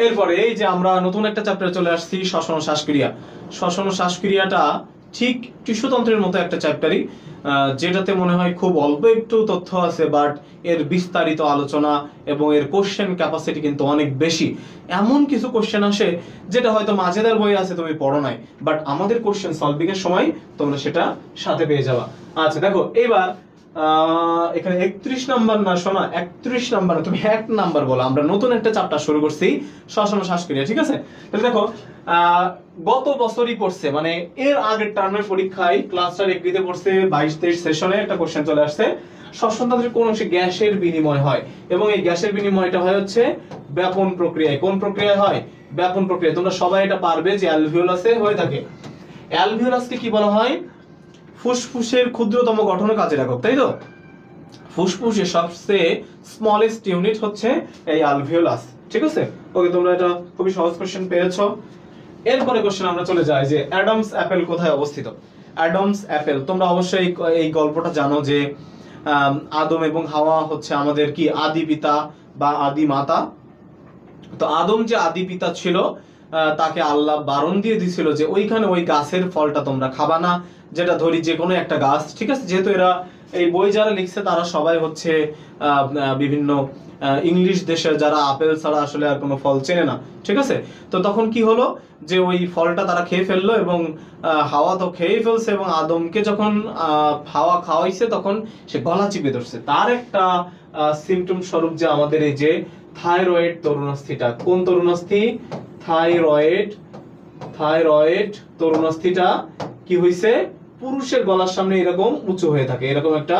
এরপরে এই যে আমরা নতুন একটা চ্যাপ্টারে চলে আসছি, শ্বসন ও শ্বাসক্রিয়া। শ্বসন ও শ্বাসক্রিয়াটা ঠিক টিস্যুতন্ত্রের মতো একটা চ্যাপ্টারই, যেটাতে মনে হয় খুব অল্প একটু তথ্য আছে, বাট এর বিস্তারিত আলোচনা এবং এর কোশ্চেন ক্যাপাসিটি কিন্তু অনেক বেশি। এমন কিছু কোশ্চেন আসে যেটা হয়তো মাঝেদার বই আছে তুমি পড়ো নাই, বাট আমাদের কোশ্চেন সলভিং এর সময় তোমরা সেটা সাথে পেয়ে যাবা। আচ্ছা দেখো এবার এখানে 31 নাম্বার না শোনা, 31 নাম্বার তুমি 1 নাম্বার বলো। আমরা নতুন একটা চ্যাপ্টার শুরু করছি, শ্বসন ও শ্বাসক্রিয়া, ঠিক আছে? তাহলে দেখো গত বছরই পড়ছে, মানে এর আগের টার্মের পরীক্ষায় ক্লাসটার এগ্রিতে পড়ছে 22-23 সেশনে একটা কোশ্চেন চলে আসছে, শ্বসনতন্ত্রের কোন অংশে গ্যাসের বিনিময় হয়, এবং এই গ্যাসের বিনিময়টা হয় হচ্ছে ব্যাপন প্রক্রিয়ায়। কোন প্রক্রিয়ায় হয়? ব্যাপন প্রক্রিয়ায়। তোমরা সবাই এটা পারবে যে অ্যালভিওলাসে হয়ে থাকে। অ্যালভিওলাসকে কি বলা হয়? ফুসফুসের ক্ষুদ্রতম গঠনের কাজে রাখো, তাই তো? ফুসফুসের সবচেয়ে স্মলেস্ট ইউনিট হচ্ছে এই অ্যালভিওলাস, ঠিক আছে? ওকে, তোমরা এটা খুবই সহজ কোশ্চেন পেয়েছো। এরপরে কোশ্চেন আমরা চলে যাই যে অ্যাডামস অ্যাপেল কোথায় অবস্থিত। অ্যাডামস অ্যাপেল, তোমরা অবশ্যই এই গল্পটা জানো যে আদম এবং হাওয়া হচ্ছে আমাদের কি আদি পিতা বা আদি মাতা। তো আদম যে আদি পিতা ছিল, তাকে আল্লাহ বারণ দিয়ে দিছিল যে ওইখানে ওই গাছের ফলটা তোমরা খাবা না, যেটা ধরি যে কোনো একটা গাছ, ঠিক আছে? যেহেতু এরা এই বই যারা লিখছে তারা সবাই হচ্ছে বিভিন্ন ইংলিশ দেশে, যারা আপেল ছাড়া আসলে আর কোনো ফল চেনে না, ঠিক আছে? তো তখন কি হলো যে ওই ফলটা তারা খেয়ে ফেললো, এবং হাওয়া তো খেয়ে ফেলছে, এবং আদমকে যখন হাওয়া খাওয়াইছে তখন সে গলা চিপে ধরছে। তার একটা সিমটম স্বরূপ যে আমাদের এই যে থাইরয়েড তরুণাস্থিটা, কোন তরুণাস্থি? থাইরয়েড তরুণাস্থিটা কি হইছে? পুরুষের গলার সামনে এরকম উঁচু হয়ে থাকে, এরকম একটা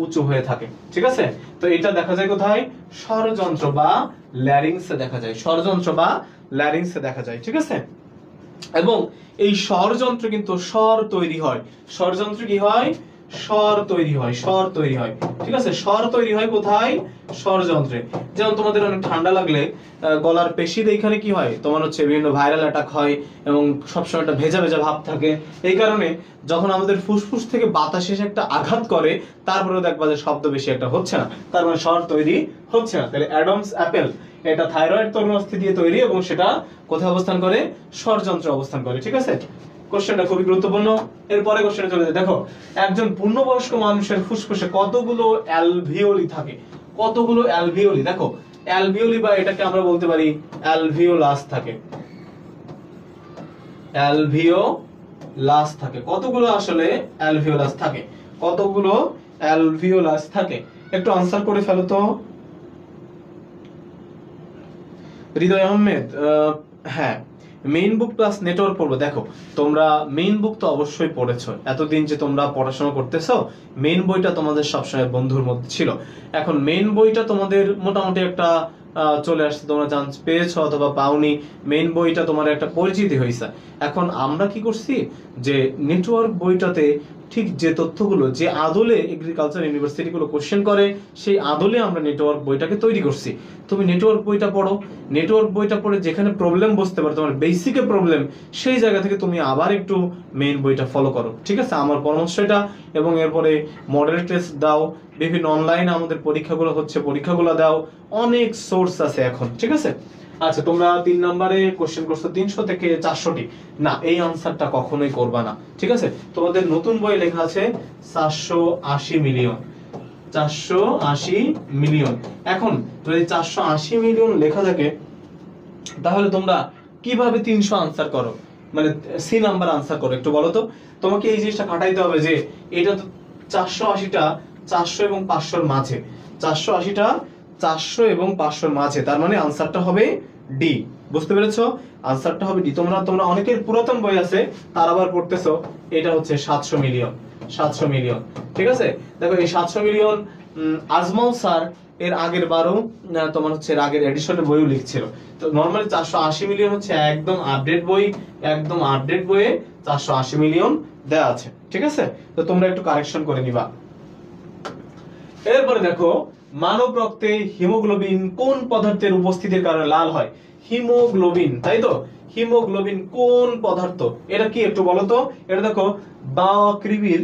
উঁচু হয়ে থাকে, ঠিক আছে? তো এটা দেখা যায় কোথায়? স্বরযন্ত্র বা ল্যারিংসে দেখা যায়, স্বরযন্ত্র বা ল্যারিংসে দেখা যায়, ঠিক আছে? এবং এই স্বরযন্ত্র কিন্তু স্বর তৈরি হয়। স্বরযন্ত্র কি হয়? স্বর তৈরি হয়, স্বর তৈরি হয়, ঠিক আছে? স্বর তৈরি হয় কোথায়? স্বরযন্ত্রে। যেমন তোমাদের অনেক ঠান্ডা লাগলে গলার পেশির এইখানে কি হয়? তোমার হচ্ছে বিভিন্ন ভাইরাল অ্যাটাক হয়, এবং সবসময় একটা ভেজা ভেজা ভাব থাকে। এই কারণে যখন আমাদের ফুসফুস থেকে বাতাস এসে একটা আঘাত করে, তারপরেও দেখবা যে শব্দ বেশি একটা হচ্ছে না, তার মানে স্বর তৈরি হচ্ছে না। তাহলে অ্যাডামস অ্যাপেল এটা থাইরয়েড তরুণাস্থি দিয়ে তৈরি, এবং সেটা কোথায় অবস্থান করে? স্বরযন্ত্রে অবস্থান করে, ঠিক আছে? কোশ্চেনটা খুবই গুরুত্বপূর্ণ। এরপরে কোশ্চেনে চলে যায়। দেখো একজন পূর্ণবয়স্ক মানুষের ফুসফুসে কতগুলো অ্যালভিওলি থাকে? কতগুলো অ্যালভিওলি? দেখো অ্যালভিওলি, বা এটাকে আমরা বলতে পারি অ্যালভিওলাস থাকে, অ্যালভিওলাস থাকে। কতগুলো আসলে অ্যালভিওলাস থাকে? কতগুলো অ্যালভিওলাস থাকে? একটু আনসার করে ফেলো তো হৃদয় আহমেদ। হ্যাঁ, মেইন বুক প্লাস নেটওয়ার্ক পড়বো। দেখো তোমরা মেইন বুক তো অবশ্যই পড়েছো, এতদিন যে তোমরা পড়াশোনা করতেছো মেইন বইটা তোমাদের সবসময় বন্ধুর মধ্যে ছিল। এখন মেইন বইটা তোমাদের মোটামুটি একটা চলে আসছে, তোমরা চান্স পেয়েছো অথবা পাওনি, মেইন বইটা তোমার একটা পরিচিতি হয়েছে। এখন আমরা কি করছি যে নেটওয়ার্ক বইটাতে ঠিক যে তথ্যগুলো যে আদলে এগ্রিকালচার ইউনিভার্সিটি গুলো কোশ্চেন করে, সেই আদলে আমরা নেটওয়ার্ক বইটাকে তৈরি করছি। তুমি নেটওয়ার্ক বইটা পড়ো, নেটওয়ার্ক বইটা পড়ে যেখানে প্রবলেম বুঝতে পারো, তোমার বেসিকে প্রবলেম, সেই জায়গা থেকে তুমি আবার একটু মেইন বইটা ফলো করো, ঠিক আছে? আমার পরামর্শ এটা। এবং এরপরে মডেল টেস্ট দাও, বিভিন্ন অনলাইনে আমাদের পরীক্ষাগুলো হচ্ছে, পরীক্ষাগুলো দাও, অনেক সোর্স আছে এখন, ঠিক আছে? আচ্ছা, তোমরা 3 নম্বরে কোশ্চেন করছো 300 থেকে 400টি, না এই আনসারটা কখনোই করবা না, ঠিক আছে? তোমাদের নতুন বই লেখা আছে 480 মিলিয়ন, 480 মিলিয়ন। এখন যদি 480 মিলিয়ন লেখা থাকে, তাহলে তোমরা কিভাবে 300 আনসার করো, মানে সি নাম্বার আনসার করো? একটু বলো তো। তোমাকে এই জিনিসটা খাটাইতে হবে যে এটা তো 480টা 400 এবং 500 এর মাঝে, 480টা 400 এবং 500 এর মাঝে, তার মানে আনসারটা হবে ডি। বুঝতে পেরেছো? আনসারটা হবে ডি। তোমরা অনেকের পুরাতন বই আছে, তার আবার পড়তেছো, এটা হচ্ছে 700 মিলিয়ন, 700 মিলিয়ন, ঠিক আছে? দেখো এই 700 মিলিয়ন আজমল স্যার এর আগের বারও তোমার হচ্ছে আগের এডিশনের বইও লিখছিল। তো নরমালি 480 মিলিয়ন হচ্ছে একদম আপডেট বই, একদম আপডেট বইয়ে 480 মিলিয়ন দেয়া আছে, ঠিক আছে? তো তোমরা একটু কারেকশন করে নিবা। এরপরে দেখো মানব রক্তে হিমোগ্লোবিন কোন পদার্থের উপস্থিতির কারণে লাল হয়? হিমোগ্লোবিন, তাই তো? হিমোগ্লোবিন কোন পদার্থ? এটা কি একটু বলো তো। এটা দেখো বাকৃবির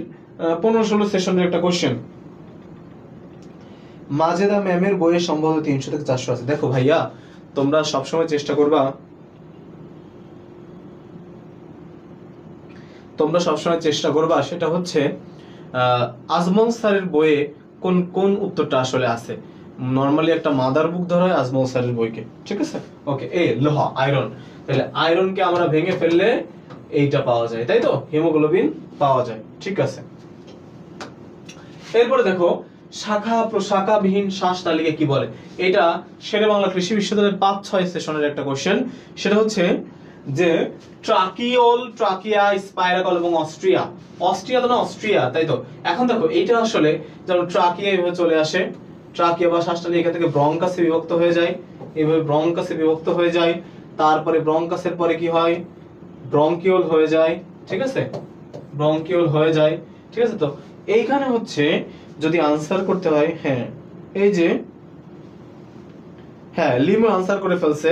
15-16 সেশনের একটা কোশ্চেন, মাজেদা ম্যামের বইয়ে সম্ভবত 300 থেকে 400 আছে। দেখো ভাইয়া, তোমরা সবসময় চেষ্টা করবা তোমরা সবসময় চেষ্টা করবা সেটা হচ্ছে আজমল স্যারের বইয়ে কোন কোন উত্তরটা আসলে আছে। নরমালি একটা মাদার বুক ধরা হয় আজমল স্যারের বইকে, ঠিক আছে? ওকে, এ লোহা, আয়রন। তাহলে আয়রনকে আমরা ভেঙে ফেললে এইটা পাওয়া যায়, তাই তো? হিমোগ্লোবিন পাওয়া যায়, ঠিক আছে। এরপরে দেখো শাখা প্রশাখাবিহীন শ্বাস নালীকে কি বলে? এটা শেরে বাংলা কৃষি বিশ্ববিদ্যালয়ের 5-6 সেশনের একটা কোশ্চেন। সেটা হচ্ছে যে ট্রাকিওল, ট্রাকিয়া, স্পাইরাকল এবং অস্ট্রিয়া। অস্ট্রিয়া তো না, অস্ট্রিয়া, তাই তো? এখন দেখো এইটা আসলে যেমন ট্রাকিয়া এইভাবে চলে আসে, ট্রাকিয়া বা শ্বাসনালী এখান থেকে ব্রঙ্কাসে বিভক্ত হয়ে যায়, এইভাবে ব্রঙ্কাসে বিভক্ত হয়ে যায়। তারপরে ব্রঙ্কাসের পরে কি হয়? ব্রঙ্কিওল হয়ে যায়, ঠিক আছে? ব্রঙ্কিওল হয়ে যায়, ঠিক আছে? তো এইখানে হচ্ছে যদি আনসার করতে হয়, হ্যাঁ এই যে হ্যাঁ লিমো আনসার করে ফেলছে,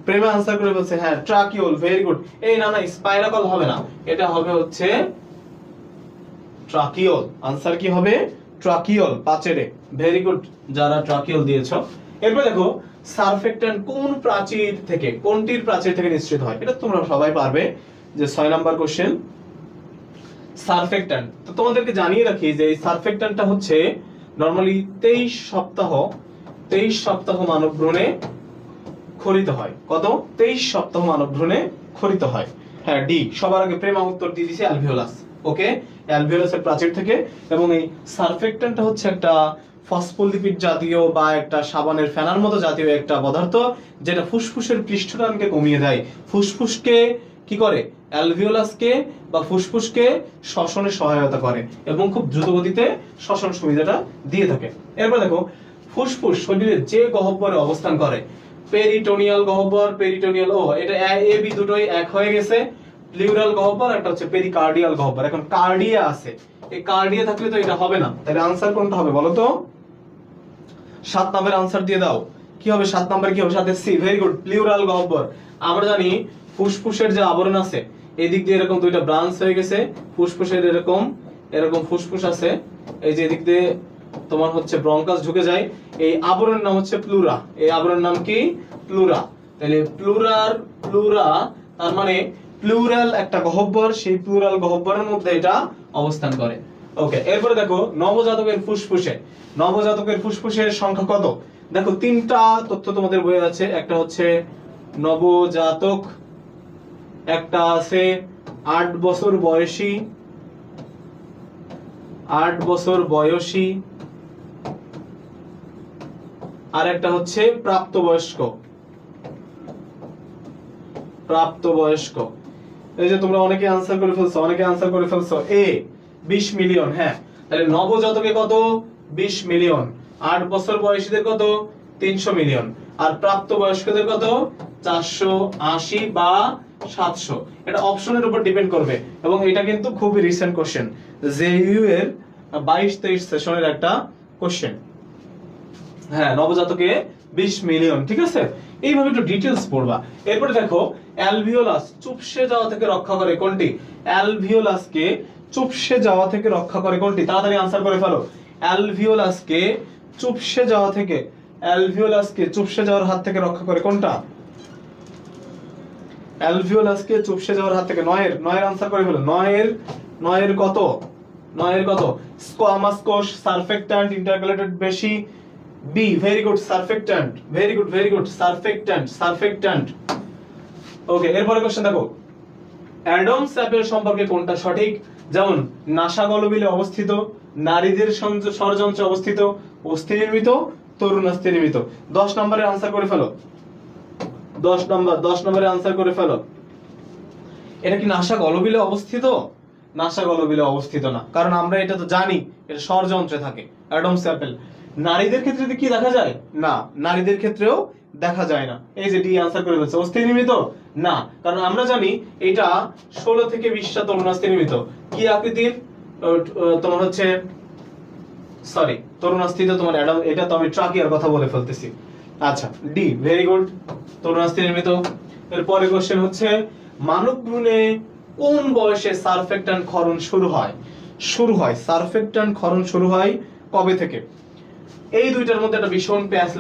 প্রেমে আনসার করে ফেলছে, হ্যাঁ ট্রাকিওল, ভেরি গুড। এই না না, স্পাইরাকল হবে না, এটা হবে হচ্ছে ট্রাকিওল। আনসার কি হবে? ট্রাকিওল, পাচেরে, ভেরি গুড যারা ট্রাকিওল দিয়েছো। এরপর দেখো সারফেক্ট্যান্ট কোন প্রাচীর থেকে, কোনটির প্রাচীর থেকে নিঃসৃত হয়? এটা তোমরা সবাই পারবে, যে 6 নাম্বার কোশ্চেন। সারফেক্ট্যান্ট, তো তোমাদেরকে জানিয়ে রাখি যে এই সারফেক্ট্যান্টটা হচ্ছে নরমালি 23 সপ্তাহ মানব ভ্রূণে খরিত হয়। কত? 23 সপ্তাহ মানব ভ্রূণে খরিত হয়। হ্যাঁ ডি, সবার আগে প্রেমা উত্তর দিয়ে দিয়েছে অ্যালভিওলাস। ওকে, অ্যালভিওলাসের প্রাচীর থেকে। এবং এই সারফেক্ট্যান্টটা হচ্ছে একটা ফসফোলিপিড জাতীয় বা একটা সাবানের ফেনার মতো জাতীয় একটা পদার্থ, যেটা ফুসফুসের পৃষ্ঠটানকে কমিয়ে দেয়, ফুসফুসকে কি করে? অ্যালভিওলাসকে বা ফুসফুসকে শ্বসনে সহায়তা করে এবং খুব দ্রুত গতিতে শ্বসন সুবিধাটা দিয়ে থাকে। এরপর দেখো ফুসফুস শরীরের যে গহ্বরে অবস্থান করে, পেরিটোনিয়াল গহ্বর, পেরিটোনিয়াল, ও এটা এ বি দুটোই এক হয়ে গেছে। প্লিউরাল গহ্বর, একটা হচ্ছে পেরিকার্ডিয়াল গহ্বর। এখন কার্ডিয়া আছে, এই কার্ডিয়া থাকলে তো এটা হবে না, তাহলে আনসার কোনটা হবে বলো তো? 7 নম্বরের আনসার দিয়ে দাও। কি হবে 7 নম্বর? কি হবে? সাথে সি, ভেরি গুড, প্লিউরাল গহ্বর। আমরা জানি ফুসফুসের যে আবরণ আছে, এদিক দিয়ে এরকম দুইটা ব্রাঞ্চ হয়ে গেছে, ফুসফুসের এরকম এরকম ফুসফুস আছে, এই যে এদিক দিয়ে তোমার হচ্ছে ব্রঙ্কাস ঢুকে যায়, এই আবরণের নাম হচ্ছে প্লুরা। এই আবরণের নাম কি? প্লুরা। তাহলে প্লুরা তার মানে প্লুরাল একটা গহ্বর, সেই প্লুরাল গহ্বরের মধ্যে এটা অবস্থান করে। ওকে, এরপরে দেখো নবজাতকের ফুসফুসের সংখ্যা কত? দেখো 3টা তথ্য তোমাদের বইয়ে আছে। একটা হচ্ছে নবজাতক, একটা আছে 8 বছর বয়সী, আর একটা হচ্ছে প্রাপ্তবয়স্ক। এই যে তোমরা অনেকে আনসার করে ফেলছো, এ 20 মিলিয়ন। হ্যাঁ, তাহলে নবজাতকে কত? 20 মিলিয়ন। 8 বছর বয়সীদের কত? 300 মিলিয়ন। আর প্রাপ্তবয়স্কদের কত? 480 বা 700। এটা অপশনের উপর ডিপেন্ড করবে এবং এটা কিন্তু খুবই রিসেন্ট কোশ্চেন, জেইউ এর 22-23 সেশনের একটা কোশ্চেন। হ্যাঁ, নবজাতকে 20 মিলিয়ন, ঠিক আছে? এইভাবে একটু ডিটেইলস পড়বা। এরপরে দেখো অ্যালভিওলাস চুপসে যাওয়া থেকে রক্ষা করে কোনটি? অ্যালভিওলাসকে চুপসে যাওয়া থেকে রক্ষা করে কোনটি? তাড়াতাড়ি আনসার করে ফেলো। অ্যালভিওলাসকে চুপসে যাওয়ার হাত থেকে রক্ষা করে কোনটা? অ্যালভিওলাসকে চুপসে যাওয়ার হাত থেকে নয়ের আনসার করে ফেলো। নয়ের কত? স্কোয়ামাস কোষ, সারফেক্ট্যান্ট, ইন্টারকালেটেড বেশি, B, very good, surfactant, very good, surfactant. Okay, এরপরে কোশ্চেন দেখো অ্যাডামস অ্যাপেল সম্পর্কে কোনটা সঠিক? যেমন নাসাগলবিলে অবস্থিত, নারীদের ষড়যন্ত্রে অবস্থিত, অস্থি নির্মিত, তরুণাস্থি নির্মিত। 10 নম্বরে আনসার করে ফেলো। 10 নম্বরে আনসার করে ফেলো। এটা কি নাসাগলবিলে অবস্থিত? নাসাগলবিলে অবস্থিত না, কারণ আমরা এটা তো জানি এটা ষড়যন্ত্রে থাকে। Adams Apple. নারীদের ক্ষেত্রে কি দেখা যায়? না, নারীদের ক্ষেত্রেও দেখা যায় না। এই যে ডি আনসার করে ফেলছে। অস্থি নির্মিত না, কারণ আমরা জানি এটা 16 থেকে 20টা তরুণাস্থি নির্মিত। কি আকৃতির? তোমার হচ্ছে তরুণাস্থি তো তোমার অ্যাডাম, এটা তো আমি ট্রাকিয়ার কথা বলে ফেলতেছি। আচ্ছা, ডি, ভেরি গুড, তরুণাস্থি নির্মিত। এরপরে কোশ্চেন হচ্ছে মানব ভ্রূণে কোন বয়সে সারফেক্ট্যান্ট ক্ষরণ শুরু হয়? সারফেক্ট্যান্ট ক্ষরণ শুরু হয় কবে থেকে? এই দুইটার মধ্যে একটা ভীষণ প্যাচ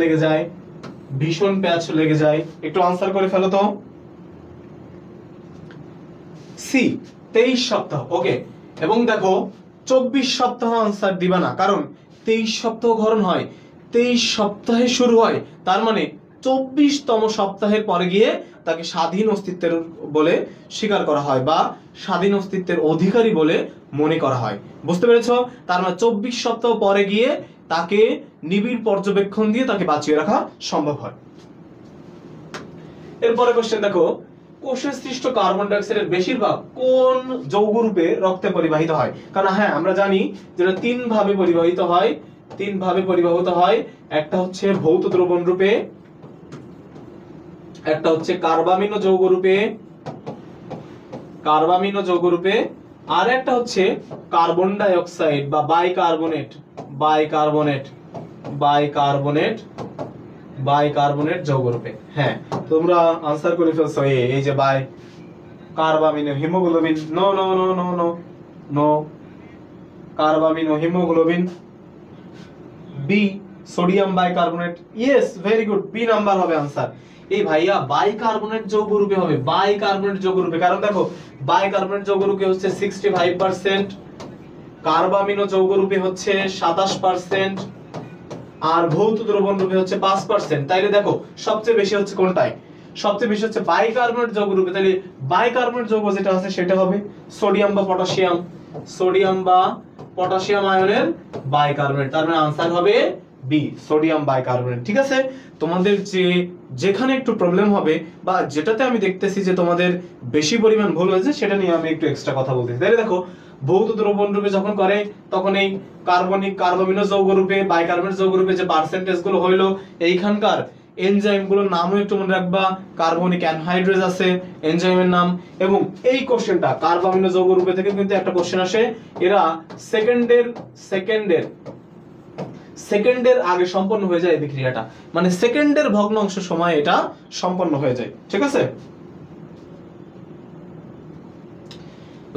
লেগে যায়, একটু আনসার করে ফেলো তো। সি, 23 সপ্তাহ। ওকে, এবং দেখো 24 সপ্তাহ আনসার দিবা না, কারণ 23 সপ্তাহ হরণ হয় 23 সপ্তাহে শুরু হয়, তার মানে 24তম সপ্তাহের পরে গিয়ে তাকে স্বাধীন অস্তিত্বের বলে স্বীকার করা হয় বা স্বাধীন অস্তিত্বের অধিকারী বলে মনে করা হয়। বুঝতে পেরেছো? তার মানে 24 সপ্তাহ পরে গিয়ে তাকে নিবিড় পর্যবেক্ষণ দিয়ে তাকে বাঁচিয়ে রাখা সম্ভব হয়। এরপরে কোশ্চেন দেখো, কোষে সৃষ্ট কার্বন ডাই অক্সাইডের বেশিরভাগ কোন যৌগরূপে রক্তে পরিবাহিত হয়? কারণ হ্যাঁ আমরা জানি যেটা তিন ভাবে পরিবাহিত হয়, একটা হচ্ছে ভৌত দ্রবণ রূপে, একটা হচ্ছে কার্বামিনো যৌগরূপে, আর একটা হচ্ছে কার্বন ডাই অক্সাইড বা বাইকার্বনেট যৌগরূপে। হ্যাঁ, তোমরা আনসার করে ফেলছো। এই যে by carbamino haemoglobin, no carbamino haemoglobin. B sodium bicarbonate, yes very good, B number হবে আনসার। এই ভাইয়া বাইকার্বনেট যৌগরূপে হবে, কারণ দেখো বাইকার্বনেট যৌগরূপে হচ্ছে 65%, কার্বামিনো যৌগরূপে হচ্ছে 27%, আর ভৌত দ্রবণ রূপে হচ্ছে 5%। তাইলে দেখো সবচেয়ে বেশি হচ্ছে কোনটায়? সবচেয়ে বেশি হচ্ছে বাইকার্বনেট যৌগরূপে। তাহলে বাইকার্বনেট যৌগ যেটা আছে সেটা হবে সোডিয়াম বা পটাশিয়াম আয়নের বাইকার্বনেট। তার মানে আনসার হবে বি, সোডিয়াম বাইকার্বনেট। ঠিক আছে, তোমাদের যেখানে একটু প্রবলেম হবে বা যেটাতে আমি দেখতেছি যে তোমাদের বেশি পরিমাণ ভুল হয়েছে সেটা নিয়ে আমি একটু এক্সট্রা কথা বলতেছি। তাহলে দেখো ভৌত দ্রবণ রূপে যখন করে তখন এই কার্বামিনো যৌগরূপে, বাইকার্বনেট যৌগরূপে যে পার্সেন্টেজ গুলো হইলো, এইখানকার এনজাইম গুলোর নামও একটু মনে রাখবা। কার্বনিক অ্যানহাইড্রেজ আছে এনজাইমের নাম। এবং এই কোশ্চেনটা কার্বামিনো যৌগরূপে থেকে কিন্তু একটা কোশ্চেন আসে, এরা সেকেন্ডের আগে সম্পন্ন হয়ে যায় এই বিক্রিয়াটা, মানে সেকেন্ডের ভগ্নাংশ সময় এটা সম্পন্ন হয়ে যায়। ঠিক আছে,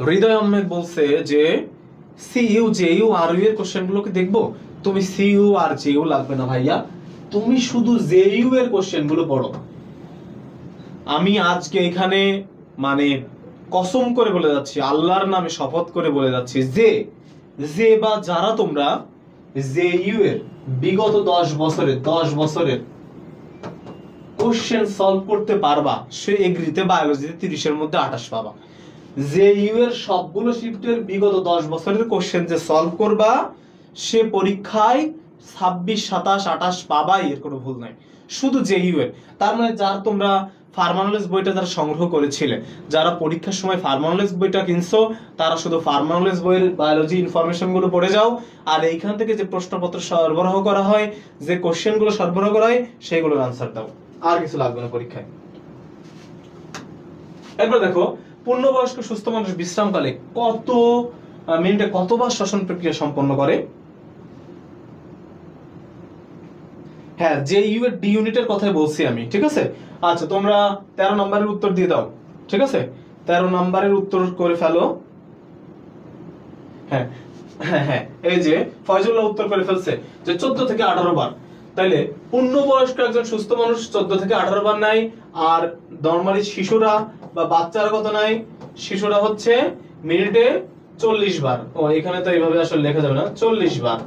হৃদয় আহমেদ বলছে যে সিইউ জেইউ আর ইউ এর কোশ্চেন গুলোকে দেখবো। তুমি সিইউ আর জেইউ লাগবে না ভাইয়া, তুমি শুধু জেইউ এর কোশ্চেন গুলো পড়ো। আমি আজকে এখানে মানে কসম করে বলে যাচ্ছি, আল্লাহর নামে শপথ করে বলে যাচ্ছি যে বা যারা তোমরা জেইউ এর বিগত 10 বছরের কোশ্চেন সলভ করতে পারবা, সে এগ্রিতে বায়োলজিতে 30 এর মধ্যে 28 পাবা। জেইউ এর সবগুলো শিফটের বিগত 10 বছরের কোশ্চেন যে সলভ করবা, সে পরীক্ষায় 26, 27, 28 পাবাই, এর কোনো ভুল নাই। শুধু জেইউ এর। তার মানে যার তোমরা ফার্মানোলজি বইটা যারা সংগ্রহ করেছিলে, যারা পরীক্ষার সময় ফার্মানোলজি বইটা কিনছো, তারা শুধু ফার্মানোলজি বইয়ের বায়োলজি ইনফরমেশন গুলো পড়ে যাও, আর এইখান থেকে যে প্রশ্নপত্র সরবরাহ করা হয়, যে কোশ্চেন গুলো সরবরাহ করা হয়, সেগুলোর আনসার দাও, আর কিছু লাগবে না পরীক্ষায়। এরপর দেখো, পূর্ণবয়স্ক সুস্থ মানুষ বিশ্রামকালে মিনিটে কতবার শ্বসন প্রক্রিয়া সম্পন্ন করে? হ্যাঁ, জেইউ এর ডি ইউনিটের কথাই বলছি আমি। ঠিক আছে, আচ্ছা তোমরা 13 নম্বরের উত্তর দিয়ে দাও। ঠিক আছে, 13 নম্বরের উত্তর করে ফেলো। হ্যাঁ, এই যে ফয়জুল্লাহ উত্তর করে ফেলছে যে 14 থেকে 18 বার। তাইলে পূর্ণবয়স্ক একজন সুস্থ মানুষ 14 থেকে 18 বার নাই, আর নরমালি শিশুরা বা বাচ্চারা কত নাই? শিশুরা হচ্ছে মিনিটে 40 বার। ও এখানে তো এইভাবে আসলে লেখা যাবে না, 40 বার।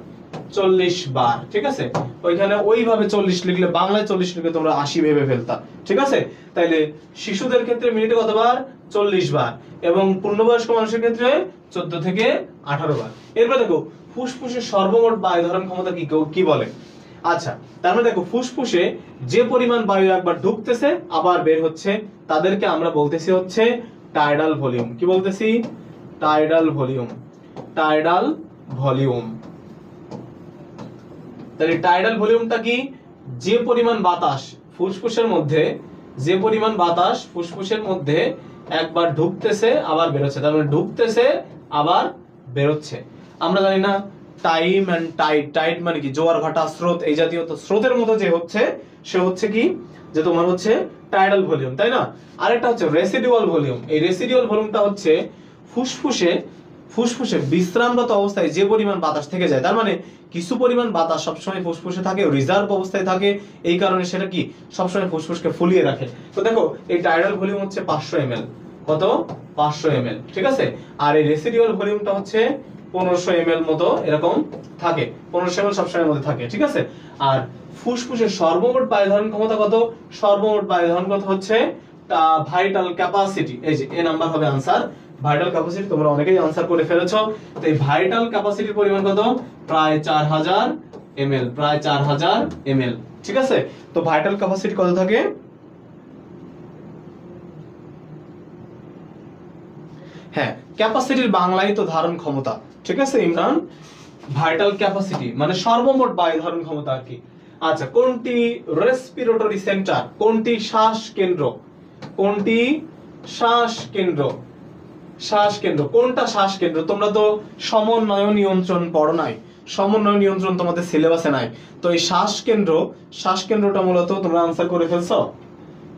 ঠিক আছে, ওইখানে ওইভাবে 40 লিখলে, বাংলায় 40 লিখলে তোমরা 80 ভেবে ফেলতা। ঠিক আছে, তাইলে শিশুদের ক্ষেত্রে মিনিটে কতবার? 40 বার, এবং পূর্ণবয়স্ক মানুষের ক্ষেত্রে 14 থেকে 18 বার। এরপর দেখো, ফুসফুসের সর্বমোট বায়ু ধারণ ক্ষমতা কি বলে? আচ্ছা, তার মানে দেখো ফুসফুসে যে পরিমাণ বায়ু একবার ঢুকতেছে আবার বের হচ্ছে, তাদেরকে আমরা বলতেছি হচ্ছে টাইডাল ভলিউম। কি বলতেছি? Tidal volume. তাহলে টাইডাল ভলিউমটা কি? যে পরিমাণ বাতাস ফুসফুসের মধ্যে একবার ঢুকতেছে আবার বেরোচ্ছে, তার মানে ঢুকতেছে আবার বেরোচ্ছে। আমরা জানি না টাইম এন্ড টাইড মানে কি? জোয়ার ভাটা, স্রোত, এই জাতীয় স্রোতের মতো যে হচ্ছে, সে হচ্ছে কি? যে তোমার হচ্ছে টাইডাল ভলিউম, তাই না? আরেকটা হচ্ছে রেসিডুয়াল ভলিউম। এই রেসিডুয়াল ভলিউমটা হচ্ছে ফুসফুসে বিশ্রামরত অবস্থায় যে পরিমাণ বাতাস থেকে যায়, তার মানে কিছু পরিমাণ বাতাস সবসময় ফুসফুসে থাকে, রিজার্ভ অবস্থায় থাকে, এই কারণে সেটা কি সবসময় ফুসফুসকে ফুলিয়ে রাখে। তো দেখো এই টাইডাল ভলিউম হচ্ছে 500 ml। কত 500 ml, ঠিক আছে। আর এই রেসিডুয়াল ভলিউমটা হচ্ছে 1500 ml মতো এরকম থাকে, 1500 ml সবসময়ের মধ্যে থাকে, ঠিক আছে। আর ফুসফুসের সর্বমোট বায়ু ধারণ ক্ষমতা কত? সর্বমোট বায়ু ধারণ ক্ষমতা হচ্ছে ভাইটাল ক্যাপাসিটি, এই যে এ নাম্বার হবে आंसर। ভাইটাল ক্যাপাসিটি তোমরা অনেকেই आंसर করে ফেলেছো। তো এই ভাইটাল ক্যাপাসিটির পরিমাণ কত? প্রায় 4000 ml, প্রায় 4000 ml, ঠিক আছে। তো ভাইটাল ক্যাপাসিটি কত থাকে? হ্যাঁ, ক্যাপাসিটির বাংলায় তো ধারণ ক্ষমতা, ঠিক আছে ইমরান। ভাইটাল ক্যাপাসিটি মানে সর্বমোট বায়ু ধারণ ক্ষমতা আর কি। আচ্ছা, কোনটি রেসপিরেটরি সেন্টার? কোনটি শ্বাস কেন্দ্র? কোনটি শ্বাস কেন্দ্র? শ্বাস কেন্দ্র কোনটা? শ্বাস কেন্দ্র তোমরা তো সমন্বয় নিয়ন্ত্রণ পড়ো নাই, সমন্বয় নিয়ন্ত্রণ তোমাদের সিলেবাসে নাই। তো এই শ্বাস কেন্দ্রটা মূলত তোমরা आंसर করে ফেলছো।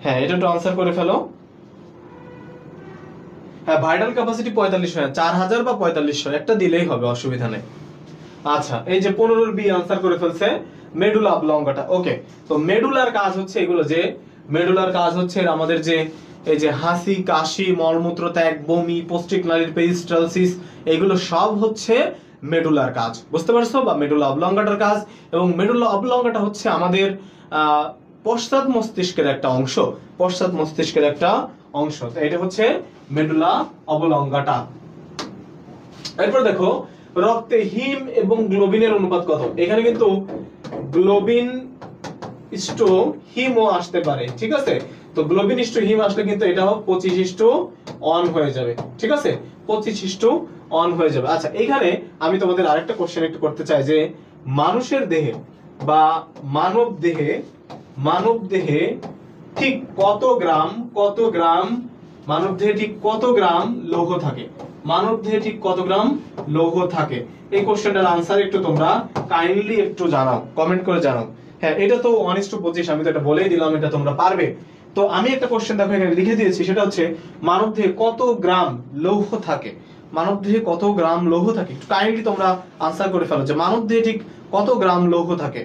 হ্যাঁ, এটা তো आंसर করে ফেলো। হ্যাঁ, ভাইটাল ক্যাপাসিটি 4500, 4000 বা 4500 একটা দিলেই হবে, অসুবিধা নেই। আচ্ছা, এই যে 15 বি आंसर করে ফেলছে মেডুলা অবলঙ্গাটা। ওকে, তো মেডুলার কাজ হচ্ছে এগুলো, যে মেডুলার কাজ হচ্ছে আমাদের যে এই যে হাসি, কাশি, মলমূত্র ত্যাগ, বমি, পৌষ্টিক নালীর পেরিস্টালসিস, এগুলো সব হচ্ছে মেডুলার কাজ, বুঝতে পারছো? বা মেডুলা অবলঙ্গাটার কাজ। এবং মেডুলা অবলঙ্গাটা হচ্ছে আমাদের পশ্চাৎ মস্তিষ্কের একটা অংশ, পশ্চাৎ মস্তিষ্কের একটা অংশ। তো এটা হচ্ছে মেডুলা অবলঙ্গাটা। এরপর দেখো রক্তে হিম এবং গ্লোবিনের অনুপাত কত? এখানে কিন্তু গ্লোবিন ইস্টো হিমও আসতে পারে, ঠিক আছে। তো গ্লোবিন ইস্টো হিম আসলে কিন্তু এটাও 25:1 হয়ে যাবে, ঠিক আছে, 25:1 হয়ে যাবে। আচ্ছা, এইখানে আমি তোমাদের আরেকটা কোশ্চেন একটু করতে চাই, যে মানুষের দেহে বা মানব দেহে ঠিক কত গ্রাম মানব দেহে ঠিক কত গ্রাম লৌহ থাকে? মানব দেহে ঠিক কত গ্রাম লৌহ থাকে? এই কোশ্চেনটার आंसर একটু তোমরা কাইন্ডলি একটু জানাও, কমেন্ট করে জানাও। হ্যাঁ, এটা তো 1:25, আমি তো এটা বলেই দিলাম, এটা তোমরা পারবে। তো আমি একটা কোশ্চেন দেখো এখানে লিখে দিয়েছি, সেটা হচ্ছে মানব দেহে কত গ্রাম লৌহ থাকে? মানব দেহে কত গ্রাম লৌহ থাকে? একটু কাইন্ডলি তোমরা आंसर করে ফেলো, যে মানব দেহে ঠিক কত গ্রাম লৌহ থাকে?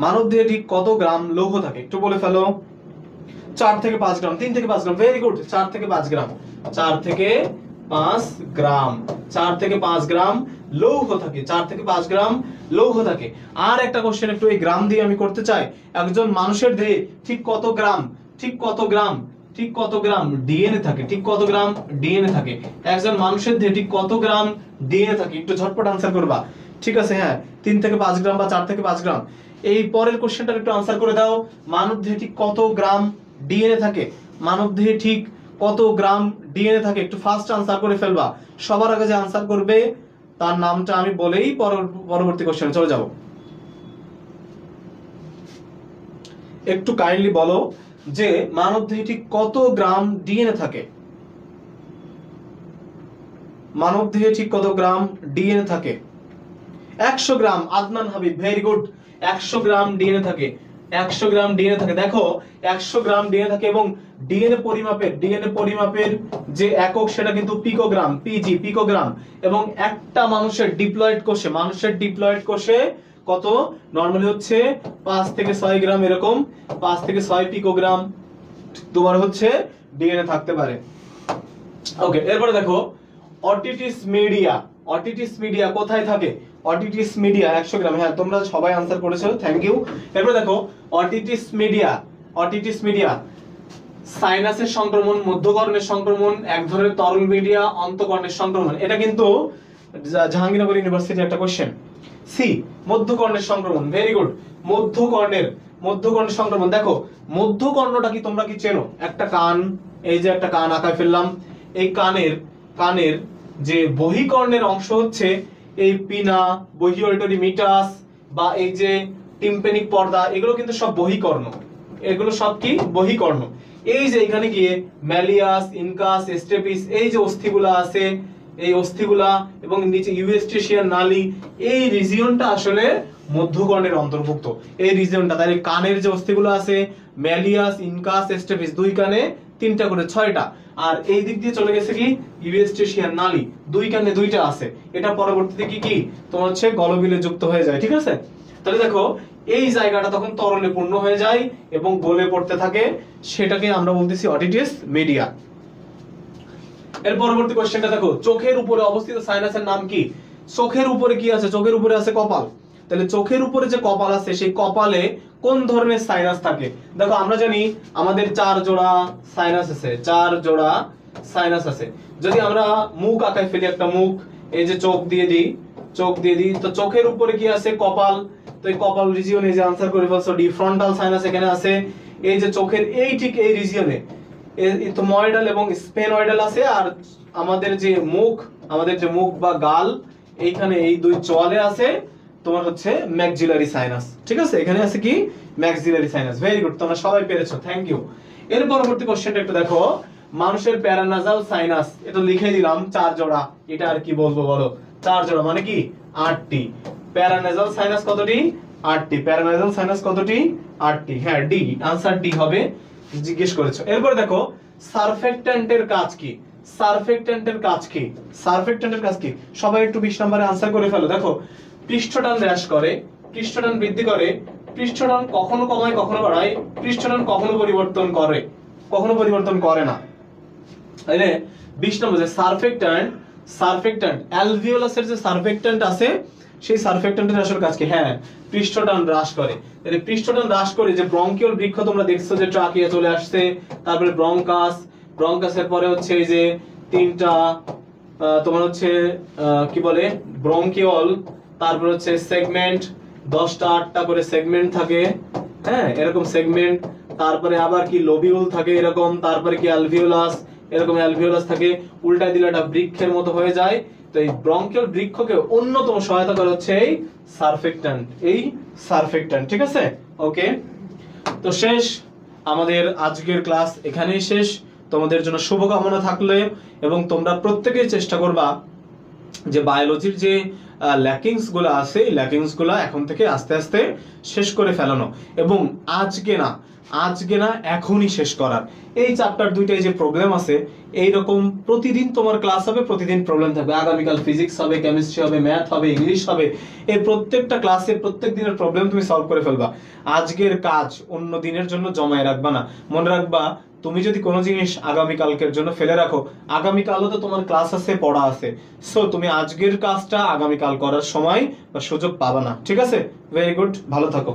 মানব দেহে ঠিক কত গ্রাম লৌহ থাকে? একটু বলে ফেলো। 4 থেকে 5 গ্রাম, 3 থেকে 5 গ্রাম, ভেরি গুড, 4 থেকে 5 গ্রাম, 4 থেকে 5 গ্রাম, 4 থেকে 5 গ্রাম লৌহ থাকে, 4 থেকে 5 গ্রাম লৌহ থাকে। আর একটা কোশ্চেন একটু এই গ্রাম দিয়ে আমি করতে চাই। একজন মানুষের দেহে ঠিক কত গ্রাম ডিএনএ থাকে? ঠিক কত গ্রাম ডিএনএ থাকে? একজন মানুষের দেহে ঠিক কত গ্রাম ডিএনএ থাকে? একটু ঝটপট आंसर করবা, ঠিক আছে। হ্যাঁ, 3 থেকে 5 গ্রাম বা 4 থেকে 5 গ্রাম। এই পরের কোশ্চেনটার একটু आंसर করে দাও। মানব দেহে ঠিক কত গ্রাম ডিএনএ থাকে? মানব দেহে ঠিক কত গ্রাম ডিএনএ থাকে? একটু ফাস্ট आंसर করে ফেলবা। সবার আগে যে आंसर করবে তার নামটা আমি বলেই পরবর্তী কোশ্চেনে চলে যাব। একটু কাইন্ডলি বলো যে মানব দেহে ঠিক কত গ্রাম ডিএনএ থাকে? মানব দেহে ঠিক কত গ্রাম ডিএনএ থাকে? 100 গ্রাম। আদনান হাবিব, ভেরি গুড, 100 গ্রাম ডিএনএ থাকে, 100 গ্রাম ডিএনএ থাকে। দেখো 100 গ্রাম ডিএনএ থাকে, এবং ডিএনএ পরিমাপের যে একক সেটা কিন্তু পিকোগ্রাম, পিকোগ্রাম। এবং একটা মানুষের ডিপ্লয়েড কোষে কত নরমালি হচ্ছে 5 থেকে 6 গ্রাম, এরকম 5 থেকে 6 পিকোগ্রাম তোমার হচ্ছে ডিএনএ থাকতে পারে। ওকে, এরপরে দেখো অটিটিস মিডিয়া কোথায় থাকে? অটিটিস মিডিয়া 100 গ্রাম। হ্যাঁ, তোমরা সবাই आंसर করেছো, থ্যাংক ইউ। এরপর দেখো অটিটিস মিডিয়া সাইনাসের সংক্রমণ, মধ্যকর্ণের সংক্রমণ, এক ধরনের তরল মিডিয়া, অন্তকর্ণের সংক্রমণ। এটা কিন্তু জাহাঙ্গীরনগর ইউনিভার্সিটির একটা কোশ্চেন। সি, মধ্যকর্ণের সংক্রমণ, ভেরি গুড। মধ্যকর্ণের সংক্রমণ। দেখো মধ্যকর্ণটা কি তোমরা কি চেনো? একটা কান, এই যে একটা কান আঁকায় ফেললাম। এই কানের যে বহিকর্ণের অংশ হচ্ছে এই পিনা, বহিওরিটরি মিটাস বা এই যে টিম্প্যানিক পর্দা, এগুলো কিন্তু সব বহিকর্ণ, এগুলো সব কি বহিকর্ণ। এই যে এখানে গিয়ে ম্যালিয়াস, ইনকাস, স্টেপিস, এই যে অস্থিগুলা আছে, এই অস্থিগুলা এবং নিচে ইউস্টেশিয়ান নালী, এই রিজিয়নটা আসলে মধ্যকর্ণের অন্তর্ভুক্ত। এই রিজিয়নটা, তাই কানের যে অস্থিগুলো আছে ম্যালিয়াস, ইনকাস, স্টেপিস, দুই কানে 3টা করে 6টা, আর এই দিক দিয়ে চলে গেছে কি ইউস্টেশিয়ান নালী, দুই কানে 2টা আছে। এটা পরবর্তীতে কি তোমার হচ্ছে গলবিলে যুক্ত হয়ে যায়, ঠিক আছে। তাহলে দেখো এই জায়গাটা তখন তরলে পূর্ণ হয়ে যায় এবং গলে পড়তে থাকে, সেটাকে আমরা বলতেছি অটিটিস মিডিয়া। এর পরবর্তী কোশ্চেনটা দেখো, চোখের উপরে অবস্থিত সাইনাসের নাম কি? চোখের উপরে কি আছে? চোখের উপরে আছে কপাল। তাহলে চোখের উপরে যে কপাল আছে সেই কপালে কোন ধরনের সাইনাস থাকে? দেখো আমরা জানি আমাদের 4 জোড়া সাইনাস আছে, 4 জোড়া সাইনাস আছে। যদি আমরা মুখ আঁকায় ফেলি, একটা মুখ, এই যে চোখ দিয়ে দিই, চোখ দিয়ে দিই, তো চোখের উপরে কি আছে? কপাল। তো এই কপাল রিজিয়ন, এই যে আনসার করে ফেলছো ডি, ফ্রন্টাল সাইনাস এখানে আছে। এই যে চোখের এই ঠিক এই রিজিয়নে ইথময়েডাল এবং স্পেনয়েডাল আছে। আর আমাদের যে মুখ বা গাল, এইখানে এই দুই চোয়ালে আছে তোমার হচ্ছে ম্যাক্সিলারি সাইনাস। ঠিক আছে, এখানে আছে কি? Maxillary sinus. ভেরি গুড, তোমরা সবাই পেরেছো, থ্যাংক ইউ। এর পরবর্তী কোশ্চেনটা একটু দেখো, মানুষের প্যারানাজাল সাইনাস, এটা লিখে দিলাম 4 জোড়া। এটা আর কি বলবো বলো? 4 জোড়া মানে কি? 8টি। প্যারানাজাল সাইনাস কতটি? 8টি। প্যারানাজাল সাইনাস কতটি? 8টি। হ্যাঁ, ডি, আনসার ডি হবে, জিজ্ঞেস করেছো। এরপর দেখো, সারফেক্ট্যান্টের কাজ কি? সারফেক্ট্যান্টের কাজ কি? সারফেক্ট্যান্টের কাজ কি? সবাই একটু 20 নম্বরে আনসার করে ফেলো। দেখো, পৃষ্ঠটান হ্রাস করে, পৃষ্ঠটান বৃদ্ধি করে, পৃষ্ঠটান কখনো কমায় কখনো বাড়ায়, পৃষ্ঠটান কখনো পরিবর্তন করে, কখনো পরিবর্তন করে না। তাইলে 20 নম্বর যে সারফেক্ট্যান্ট অ্যালভিওলাসের যে সারফেক্ট্যান্ট আছে, সেই সারফেক্ট্যান্টের আসল কাজ কি? হ্যাঁ, পৃষ্ঠটান হ্রাস করে। তাহলে পৃষ্ঠটান হ্রাস করে যে ব্রঙ্কিওল বৃক্ষ তোমরা দেখছো যে ট্রাকিয়া চলে আসছে, তারপরে ব্রঙ্কাসের পরে হচ্ছে এই যে 3টা তোমার হচ্ছে কি বলে ব্রঙ্কিওল, তারপর হচ্ছে সেগমেন্ট, 10টা 8টা করে সেগমেন্ট থাকে, হ্যাঁ এরকম সেগমেন্ট। তারপরে আবার কি লোবিউল থাকে এরকম, তারপরে কি অ্যালভিওলাস, এরকম অ্যালভিওলাস থাকে। উল্টা দিলে এটা বৃক্ষের মতো হয়ে যায়। তো এই ব্রঙ্কিওল বৃক্ষকে অন্যতম সহায়তা করে হচ্ছে এই সারফেক্ট্যান্ট। ঠিক আছে, ওকে। তো শেষ, আমাদের আজকের ক্লাস এখানেই শেষ। তোমাদের জন্য শুভকামনা থাকলে, এবং তোমরা প্রত্যেকেই চেষ্টা করবা যে বায়োলজির যে ল্যাকিংস গুলো আছে, এই ল্যাকিংস গুলো এখন থেকে আস্তে আস্তে শেষ করে ফেলানো, এবং আজকে না এখনই শেষ করার। এই চ্যাপ্টার 2টায় যে প্রবলেম আছে, এইরকম প্রতিদিন তোমার ক্লাস হবে, প্রতিদিন প্রবলেম থাকবে। আগামীকাল ফিজিক্স হবে, কেমিস্ট্রি হবে, ম্যাথ হবে, ইংলিশ হবে। এই প্রত্যেকটা ক্লাসে প্রত্যেক দিনের প্রবলেম তুমি সলভ করে ফেলবা। আজকের কাজ অন্য দিনের জন্য জমায় রাখবা না। মনে রাখবা, তুমি যদি কোনো জিনিস আগামীকালকের জন্য ফেলে রাখো, আগামীকালও তো তোমার ক্লাস আছে, পড়া আছে। সো তুমি আজকের কাজটা আগামীকাল করার সময় বা সুযোগ পাবা না। ঠিক আছে, ভেরি গুড, ভালো থাকো।